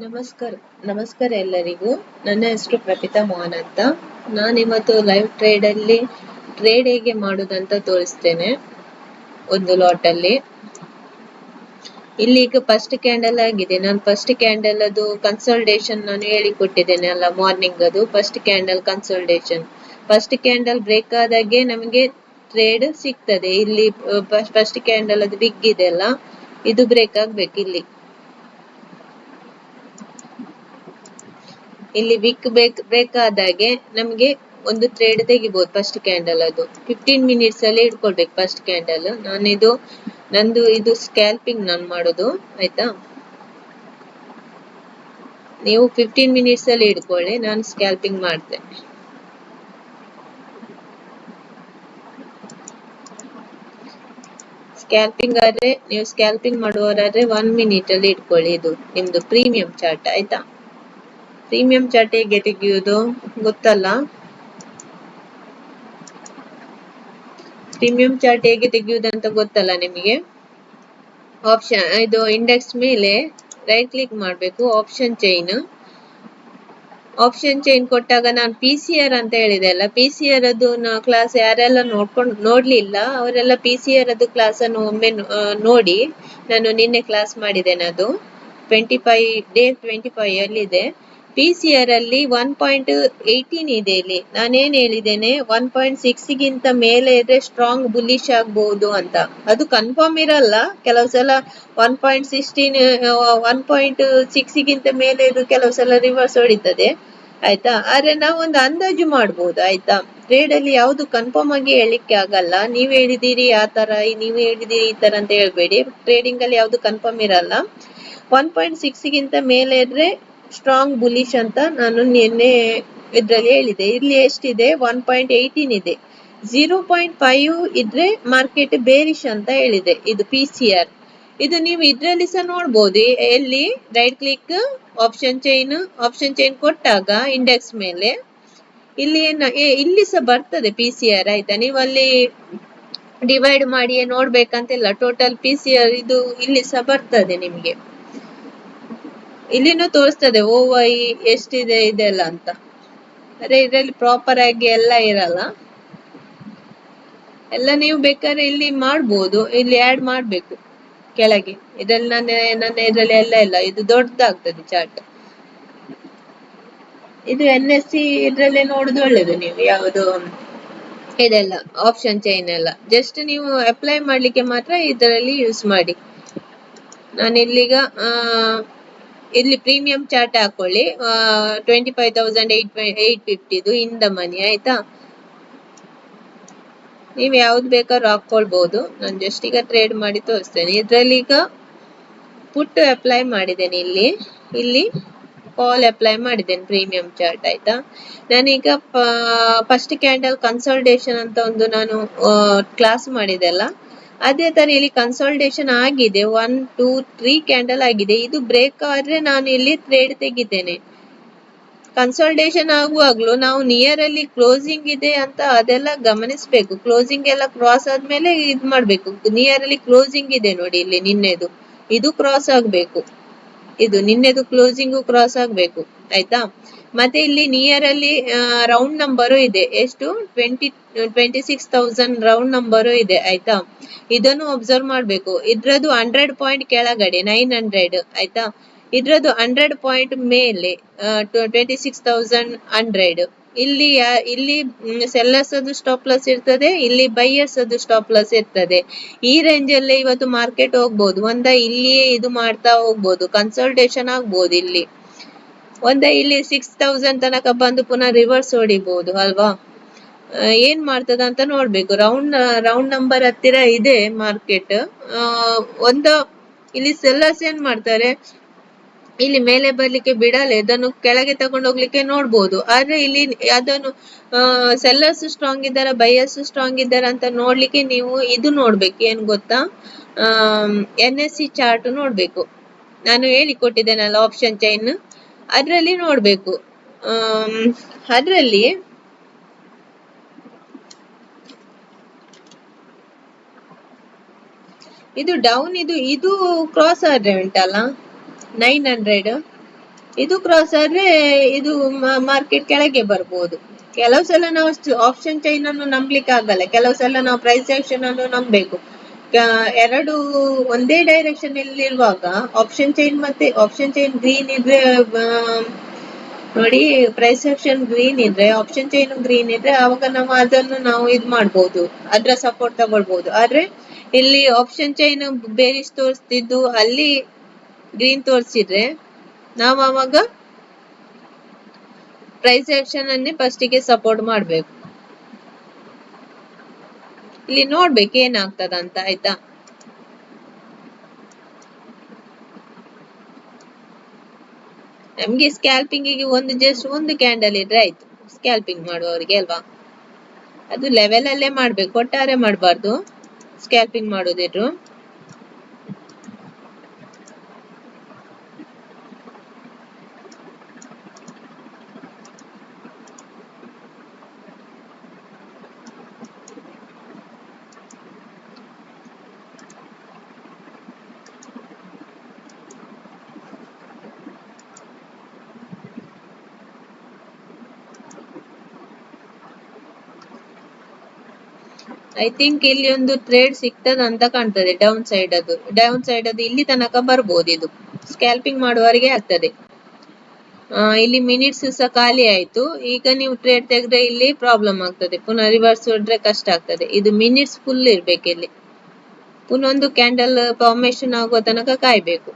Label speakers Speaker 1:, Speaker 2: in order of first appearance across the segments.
Speaker 1: ನಮಸ್ಕಾರ ನಮಸ್ಕಾರ ಎಲ್ಲರಿಗೂ. ನನ್ನ ಹೆಸರು ಪ್ರತಿತಾ ಮೋಹನ್ ಅಂತ. ನಾನಿವತ್ತು ಲೈವ್ ಟ್ರೇಡ್ ಹೇಗೆ ಮಾಡುವುದಂತ ತೋರಿಸ್ತೇನೆ. ಒಂದು ಲಾಟ್ ಅಲ್ಲಿ ಇಲ್ಲಿ ಈಗ ಫಸ್ಟ್ ಕ್ಯಾಂಡಲ್ ಆಗಿದೆ. ನಾನು ಫಸ್ಟ್ ಕ್ಯಾಂಡಲ್ ಅದು ಕನ್ಸಲ್ಟೇಷನ್ ನಾನು ಹೇಳಿಕೊಟ್ಟಿದ್ದೇನೆ ಅಲ್ಲ ಮಾರ್ನಿಂಗ್. ಅದು first candle consultation. First candle break ಆದಾಗೆ ನಮಗೆ ಟ್ರೇಡ್ ಸಿಗ್ತದೆ. ಇಲ್ಲಿ ಫಸ್ಟ್ ಕ್ಯಾಂಡಲ್ ಅದು ಬಿಗ್ ಇದೆ ಅಲ್ಲ, ಇದು ಬ್ರೇಕ್ ಆಗ್ಬೇಕು. ಇಲ್ಲಿ ವಿಕ್ ಬ್ರೇಕ್ ಆದಾಗೆ ನಮ್ಗೆ ಒಂದು ಟ್ರೇಡ್ ತೆಗಿಬಹುದು. ಫಸ್ಟ್ ಕ್ಯಾಂಡಲ್ ಅದು 15 ಮಿನಿಟ್ಸ್ ಅಲ್ಲಿ ಇಟ್ಕೊಳ್ಬೇಕು ಫಸ್ಟ್ ಕ್ಯಾಂಡಲ್. ನಂದು ಇದು ಸ್ಕ್ಯಾಲ್ಪಿಂಗ್ ನಾನು ಮಾಡೋದು, ಆಯ್ತಾ. ನೀವು 15 ಮಿನಿಟ್ಸ್ ಅಲ್ಲಿ ಇಟ್ಕೊಳ್ಳಿ, ನಾನು ಸ್ಕ್ಯಾಲ್ಪಿಂಗ್ ಮಾಡ್ತೇನೆ. ನೀವು ಸ್ಕ್ಯಾಲ್ಪಿಂಗ್ ಮಾಡುವವರಾದ್ರೆ 1 ಮಿನಿಟ್ ಅಲ್ಲಿ ಇಟ್ಕೊಳ್ಳಿ. ಇದು ನಿಮ್ದು ಪ್ರೀಮಿಯಂ ಚಾರ್ಟ್, ಆಯ್ತಾ. ಪ್ರೀಮಿಯಂ ಚಾರ್ಟ್ ಹೇಗೆ ತೆಗೆಯುವುದು ಗೊತ್ತಲ್ಲ? ಪ್ರೀಮಿಯಂ ಚಾರ್ಟ್ ಹೇಗೆ ತೆಗೆಯುವುದಂತ ಗೊತ್ತಲ್ಲ ನಿಮಗೆ? ಆಪ್ಷನ್ ಇದು ಇಂಡೆಕ್ಸ್ ಮೇಲೆ ರೈಟ್ ಕ್ಲಿಕ್ ಮಾಡಬೇಕು. ಆಪ್ಷನ್ ಚೈನ್ ಕೊಟ್ಟಾಗ ನಾನು PCR ಅಂತ ಹೇಳಿದೆ ಅಲ್ಲ, PCR ಅದು ಕ್ಲಾಸ್ ಯಾರೆಲ್ಲ ನೋಡ್ಲಿಲ್ಲ ಅವರೆಲ್ಲ PCR ಅದು ಕ್ಲಾಸ್ ಅನ್ನು ಒಮ್ಮೆ ನೋಡಿ. ನಾನು ನಿನ್ನೆ ಕ್ಲಾಸ್ ಮಾಡಿದ್ದೇನೆ. ಅದು 25 ಅಲ್ಲಿದೆ. PCR ಅಲ್ಲಿ 1.18 ಇದೆ. ಇಲ್ಲಿ ನಾನೇನ್ ಹೇಳಿದ್ದೇನೆ, 1.6 ಗಿಂತ ಮೇಲೆ ಇದ್ರೆ ಸ್ಟ್ರಾಂಗ್ ಬುಲ್ಲಿಶ್ ಆಗ್ಬಹುದು ಅಂತ. ಅದು ಕನ್ಫರ್ಮ್ ಇರಲ್ಲ. ಕೆಲವು ಸಲ 1.16 1.6 ಗಿಂತ ಮೇಲೆ ಇದು ಕೆಲವು ಸಲ ರಿವರ್ಸ್ ಹೊಡಿತದೆ, ಆಯ್ತಾ. ಆದ್ರೆ ನಾವು ಒಂದು ಅಂದಾಜು ಮಾಡ್ಬೋದು, ಆಯ್ತಾ. ಟ್ರೇಡ್ ಅಲ್ಲಿ ಯಾವ್ದು ಕನ್ಫರ್ಮ್ ಆಗಿ ಹೇಳಿಕ್ಕೆ ಆಗಲ್ಲ. ನೀವ್ ಹೇಳಿದಿರಿ ಆ ತರ, ನೀವು ಹೇಳಿದಿರಿ ಈ ತರ ಅಂತ ಹೇಳ್ಬೇಡಿ. ಟ್ರೇಡಿಂಗ್ ಅಲ್ಲಿ ಯಾವ್ದು ಕನ್ಫರ್ಮ್ ಇರಲ್ಲ. 1.6 ಗಿಂತ ಮೇಲೆ ಇದ್ರೆ ಸ್ಟ್ರಾಂಗ್ ಬುಲಿಶ್ ಅಂತ ನಾನು ನಿನ್ನೆ ಇದ್ರಲ್ಲಿ ಹೇಳಿದೆ. ಇಲ್ಲಿ ಎಷ್ಟಿದೆ? 1.18 ಇದೆ. 0.5 ಇದ್ರೆ ಮಾರ್ಕೆಟ್ ಬೇರಿಶ್ ಅಂತ ಹೇಳಿದೆ. ಇದು PCR. ಇದು ನೀವು ಇದ್ರಲ್ಲಿ ಸಹ ನೋಡ್ಬೋದು. ಎಲ್ಲಿ ರೈಟ್ ಕ್ಲಿಕ್ ಆಪ್ಷನ್ ಚೈನ್ ಕೊಟ್ಟಾಗ ಇಂಡೆಕ್ಸ್ ಮೇಲೆ ಇಲ್ಲಿ ಸಹ ಬರ್ತದೆ PCR, ಆಯ್ತಾ. ನೀವು ಅಲ್ಲಿ ಡಿವೈಡ್ ಮಾಡಿ ನೋಡ್ಬೇಕಂತಿಲ್ಲ. ಟೋಟಲ್ PCR ಇದು ಇಲ್ಲಿ ಸಹ ಬರ್ತದೆ ನಿಮ್ಗೆ. ಇಲ್ಲಿನೂ ತೋರಿಸ್ತದೆ OI ಎಷ್ಟಿದೆ ಇದೆಲ್ಲ ಅಂತ. ಅದೇ ಇದರಲ್ಲಿ ಪ್ರಾಪರ್ ಆಗಿ ಎಲ್ಲ ಇರಲ್ಲ. ಎಲ್ಲ ನೀವು ಬೇಕಾದ್ರೆ ಇಲ್ಲಿ ಮಾಡ್ಬೋದು. ಇಲ್ಲಿ ಆಡ್ ಮಾಡ್ಬೇಕು ಕೆಳಗೆ. ಇದ್ರಲ್ಲಿ ನನ್ನ ಇದ್ರಲ್ಲಿ ಎಲ್ಲ ಇಲ್ಲ. ಇದು ದೊಡ್ಡದಾಗ್ತದೆ ಚಾರ್ಟ್. ಇದು NSE ಇದ್ರಲ್ಲೇ ನೋಡುದು ಒಳ್ಳೇದು. ನೀವು ಯಾವುದು ಇದೆಲ್ಲ ಆಪ್ಷನ್ ಚೈನ್ ಎಲ್ಲ ಜಸ್ಟ್ ನೀವು ಅಪ್ಲೈ ಮಾಡ್ಲಿಕ್ಕೆ ಮಾತ್ರ ಇದರಲ್ಲಿ ಯೂಸ್ ಮಾಡಿ. ನಾನು ಇಲ್ಲಿ ಪ್ರೀಮಿಯಂ ಚಾರ್ಟ್ ಹಾಕೊಳ್ಳಿ. 25,850 ಇನ್ ದ ಮನಿ, ಆಯ್ತಾ. ನೀವು ಯಾವ್ದು ಬೇಕಾದ್ರೂ ಹಾಕೊಳ್ಬಹುದು. ನಾನು ಜಸ್ಟ್ ಈಗ ಟ್ರೇಡ್ ಮಾಡಿ ತೋರಿಸ್ತೇನೆ. ಇದ್ರಲ್ಲಿ ಈಗ ಪುಟ್ ಅಪ್ಲೈ ಮಾಡಿದ್ದೇನೆ. ಇಲ್ಲಿ ಕಾಲ್ ಅಪ್ಲೈ ಮಾಡಿದ್ದೇನೆ ಪ್ರೀಮಿಯಂ ಚಾರ್ಟ್, ಆಯ್ತಾ. ನಾನೀಗ ಫಸ್ಟ್ ಕ್ಯಾಂಡಲ್ ಕನ್ಸಲ್ಟೇಷನ್ ಅಂತ ಒಂದು ನಾನು ಕ್ಲಾಸ್ ಮಾಡಿದೆಲ್ಲ, ಅದೇ ತರ ಇಲ್ಲಿ ಕನ್ಸಲ್ಟೇಷನ್ ಆಗಿದೆ. 1 2 3 ಕ್ಯಾಂಡಲ್ ಆಗಿದೆ. ಇದು ಬ್ರೇಕ್ ಆದ್ರೆ ನಾನು ಇಲ್ಲಿ ಟ್ರೇಡ್ ತೆಗಿತೇನೆ. ಕನ್ಸಲ್ಟೇಷನ್ ಆಗುವಾಗ್ಲೂ ನಾವು ನಿಯರ್ ಅಲ್ಲಿ ಕ್ಲೋಸಿಂಗ್ ಇದೆ ಅಂತ ಅದೆಲ್ಲ ಗಮನಿಸ್ಬೇಕು. ಕ್ಲೋಸಿಂಗ್ ಎಲ್ಲ ಕ್ರಾಸ್ ಆದ್ಮೇಲೆ ಇದು ಮಾಡ್ಬೇಕು. ನಿಯರ್ ಅಲ್ಲಿ ಕ್ಲೋಸಿಂಗ್ ಇದೆ ನೋಡಿ, ಇಲ್ಲಿ ನಿನ್ನೆದು ಇದು ಕ್ರಾಸ್ ಆಗ್ಬೇಕು. ಇದು ನಿನ್ನೆದು ಕ್ಲೋಸಿಂಗ್ ಕ್ರಾಸ್ ಆಗ್ಬೇಕು, ಆಯ್ತಾ. ಮತ್ತೆ ಇಲ್ಲಿ ನಿಯರ್ ಅಲ್ಲಿ ರೌಂಡ್ ನಂಬರು ಇದೆ. ಎಷ್ಟು? 26,000 ರೌಂಡ್ ನಂಬರು ಇದೆ, ಆಯ್ತಾ. ಇದನ್ನು ಅಬ್ಸರ್ವ್ ಮಾಡ್ಬೇಕು. ಇದ್ರದ್ದು 100 ಪಾಯಿಂಟ್ ಕೆಳಗಡೆ 900, ಆಯ್ತಾ. ಇದ್ರದ್ದು 100 ಪಾಯಿಂಟ್ ಮೇಲೆ 26,100. ಇಲ್ಲಿ ಸೆಲ್ಲರ್ಸ್ ಅದು ಸ್ಟಾಪ್ ಲಾಸ್ ಇರ್ತದೆ, ಇಲ್ಲಿ ಬೈಯರ್ಸ್ ಅದು ಸ್ಟಾಪ್ ಲಾಸ್ ಇರ್ತದೆ. ಈ ರೇಂಜ್ ಅಲ್ಲೇ ಇವತ್ತು ಮಾರ್ಕೆಟ್ ಹೋಗ್ಬೋದು. ಇಲ್ಲಿಯೇ ಇದು ಮಾಡ್ತಾ ಹೋಗ್ಬೋದು, ಕನ್ಸಲ್ಟೇಷನ್ ಆಗ್ಬೋದು. ಇಲ್ಲಿ ಇಲ್ಲಿ 6,000 ತನಕ ಬಂದು ಪುನಃ ರಿವರ್ಸ್ ಹೊಡಿಬಹುದು, ಅಲ್ವಾ. ಏನ್ ಮಾಡ್ತದ ಅಂತ ನೋಡ್ಬೇಕು. ರೌಂಡ್ ನಂಬರ್ ಹತ್ತಿರ ಇದೆ ಮಾರ್ಕೆಟ್. ಇಲ್ಲಿ ಸೆಲ್ಲರ್ಸ್ ಏನ್ ಮಾಡ್ತಾರೆ, ಇಲ್ಲಿ ಮೇಲೆ ಬರ್ಲಿಕ್ಕೆ ಬಿಡಲ್ಲ, ಇದನ್ನು ಕೆಳಗೆ ತಗೊಂಡು ಹೋಗ್ಲಿಕ್ಕೆ ನೋಡ್ಬೋದು. ಆದ್ರೆ ಇಲ್ಲಿ ಅದನ್ನು ಸೆಲ್ಲರ್ಸ್ ಸ್ಟ್ರಾಂಗ್ ಇದ್ದಾರ ಬೈಯರ್ಸ್ ಸ್ಟ್ರಾಂಗ್ ಇದ್ದಾರ ಅಂತ ನೋಡ್ಲಿಕ್ಕೆ ನೀವು ಇದು ನೋಡ್ಬೇಕು. ಏನ್ ಗೊತ್ತಾ? NSE ಚಾರ್ಟ್ ನೋಡ್ಬೇಕು. ನಾನು ಹೇಳಿಕೊಟ್ಟಿದ್ದೇನಲ್ಲ ಆಪ್ಷನ್ ಚೈನ್, ಅದ್ರಲ್ಲಿ ನೋಡ್ಬೇಕು. ಅದ್ರಲ್ಲಿ ಇದು ಡೌನ್ ಇದು ಕ್ರಾಸ್ ಆದ್ರೆ ಉಂಟಲ್ಲ 900, ಇದು ಕ್ರಾಸ್ ಆದ್ರೆ ಇದು ಮಾರ್ಕೆಟ್ ಕೆಳಗೆ ಬರ್ಬೋದು. ಕೆಲವು ಸಲ ನಾವು ಆಪ್ಷನ್ ಚೈನ್ ಅನ್ನು ನಂಬ್ಲಿಕ್ಕೆ ಆಗಲ್ಲ, ಕೆಲವು ಸಲ ನಾವು ಪ್ರೈಸ್ ಆಕ್ಷನ್ ಅನ್ನು ನಂಬಬೇಕು. ಎರಡು ಒಂದೇ ಡೈರೆಕ್ಷನ್ ಅಲ್ಲಿ ಇರುವಾಗ ಆಪ್ಷನ್ ಚೈನ್ ಮತ್ತೆ ಆಪ್ಷನ್ ಚೈನ್ ಗ್ರೀನ್ ಇದ್ರೆ ನೋಡಿ, ಪ್ರೈಸ್ ಆಕ್ಷನ್ ಗ್ರೀನ್ ಇದ್ರೆ ಆಪ್ಷನ್ ಚೈನ್ ಗ್ರೀನ್ ಇದ್ರೆ ಅವಾಗ ನಾವು ಇದ್ ಮಾಡ್ಬೋದು, ಅದ್ರ ಸಪೋರ್ಟ್ ತಗೊಳ್ಬಹುದು. ಆದ್ರೆ ಇಲ್ಲಿ ಆಪ್ಷನ್ ಚೈನ್ ಬೇರಿಸ್ ತೋರಿಸ್ತಿದ್ದು ಅಲ್ಲಿ ಗ್ರೀನ್ ತೋರಿಸಿದ್ರೆ ನಾವು ಅವಾಗ ಪ್ರೈಸ್ ಆಕ್ಷನ್ ಅನ್ನೇ ಫಸ್ಟ್ ಗೆ ಸಪೋರ್ಟ್ ಮಾಡ್ಬೇಕು. ಇಲ್ಲಿ ನೋಡ್ಬೇಕು ಏನಾಗ್ತದಂತ, ಆಯ್ತಾ. ನಮ್ಗೆ ಸ್ಕ್ಯಾಲ್ಪಿಂಗ್ ಗೆ ಜಸ್ಟ್ ಒಂದು ಕ್ಯಾಂಡಲ್ ಇದ್ರೆ ಆಯ್ತು ಸ್ಕ್ಯಾಲ್ಪಿಂಗ್ ಮಾಡುವವರಿಗೆ ಅಲ್ವಾ. ಅದು ಲೆವೆಲ್ ಅಲ್ಲೇ ಮಾಡ್ಬೇಕು, ಒಟ್ಟಾರೆ ಮಾಡಬಾರ್ದು ಸ್ಕ್ಯಾಲ್ಪಿಂಗ್ ಮಾಡೋದಿದ್ರು. ಐ ಥಿಂಕ್ ಇಲ್ಲಿ ಒಂದು ಟ್ರೇಡ್ ಸಿಗ್ತದ ಅಂತ ಕಾಣ್ತದೆ. ಡೌನ್ ಸೈಡ್ ಅದು ಇಲ್ಲಿ ತನಕ ಬರ್ಬೋದು. ಇದು ಸ್ಕ್ಯಾಲ್ಪಿಂಗ್ ಮಾಡುವವರಿಗೆ ಆಗ್ತದೆ. ಇಲ್ಲಿ ಮಿನಿಟ್ಸ್ ಸಹ ಖಾಲಿ ಆಯ್ತು. ಈಗ ನೀವು ಟ್ರೇಡ್ ತೆಗೆದ್ರೆ ಇಲ್ಲಿ ಪ್ರಾಬ್ಲಮ್ ಆಗ್ತದೆ, ಪುನಃ ರಿವರ್ಸ್ ಹೊಡ್ರೆ ಕಷ್ಟ ಆಗ್ತದೆ. ಇದು ಮಿನಿಟ್ಸ್ ಫುಲ್ ಇರ್ಬೇಕು ಇಲ್ಲಿ. ಪುನಃ ಒಂದು ಕ್ಯಾಂಡಲ್ ಫಾರ್ಮೇಶನ್ ಆಗುವ ತನಕ ಕಾಯ್ಬೇಕು.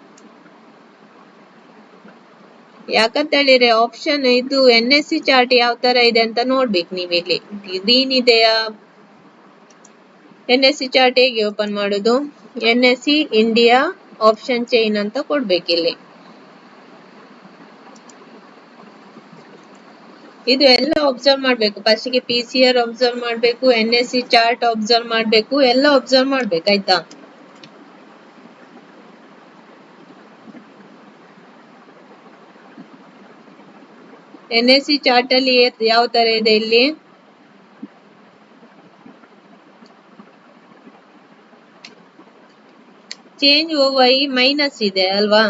Speaker 1: ಯಾಕಂತ ಹೇಳಿದ್ರೆ ಆಪ್ಷನ್ ಇದು NSE ಚಾರ್ಟ್ ಯಾವ ತರ ಇದೆ ಅಂತ ನೋಡ್ಬೇಕು ನೀವಿಲ್ಲಿ. ಗ್ರೀನ್ ಇದೆಯಾ, NSE ಚಾರ್ಟ್ ಹೇಗೆ ಓಪನ್ ಮಾಡುದು, NSE ಇಂಡಿಯಾ ಆಪ್ಷನ್ ಚೈನ್ ಅಂತ ಕೊಡ್ಬೇಕಿಲ್ಲಿ. ಇದು ಎಲ್ಲ ಅಬ್ಸರ್ವ್ ಮಾಡ್ಬೇಕು. ಫಸ್ಟ್ ಗೆ PCR ಅಬ್ಸರ್ವ್ ಮಾಡ್ಬೇಕು, NSE ಚಾರ್ಟ್ ಅಬ್ಸರ್ವ್ ಮಾಡ್ಬೇಕು, ಎಲ್ಲ ಅಬ್ಸರ್ವ್ ಮಾಡ್ಬೇಕು, ಆಯ್ತಾ. NSE ಚಾರ್ಟ್ ಅಲ್ಲಿ ಯಾವ ತರ ಇದೆ ಇಲ್ಲಿ, ಚೇಂಜ್ OY ಮೈನಸ್ ಇದೆ ಅಲ್ವಾ.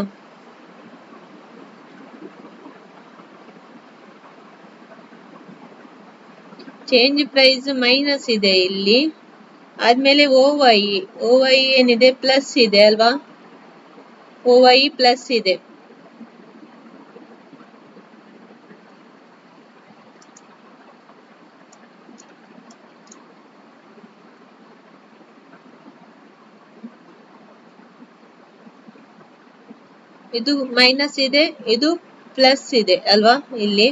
Speaker 1: ಚೇಂಜ್ ಪ್ರೈಸ್ ಮೈನಸ್ ಇದೆ ಇಲ್ಲಿ. ಆದ್ಮೇಲೆ OY ಏನಿದೆ ಪ್ಲಸ್ ಇದೆ ಅಲ್ವಾ, OY ಪ್ಲಸ್ ಇದೆ. ಇದು ಮೈನಸ್ ಇದೆ, ಇದು ಪ್ಲಸ್ ಇದೆ ಅಲ್ವಾ. ಇಲ್ಲಿ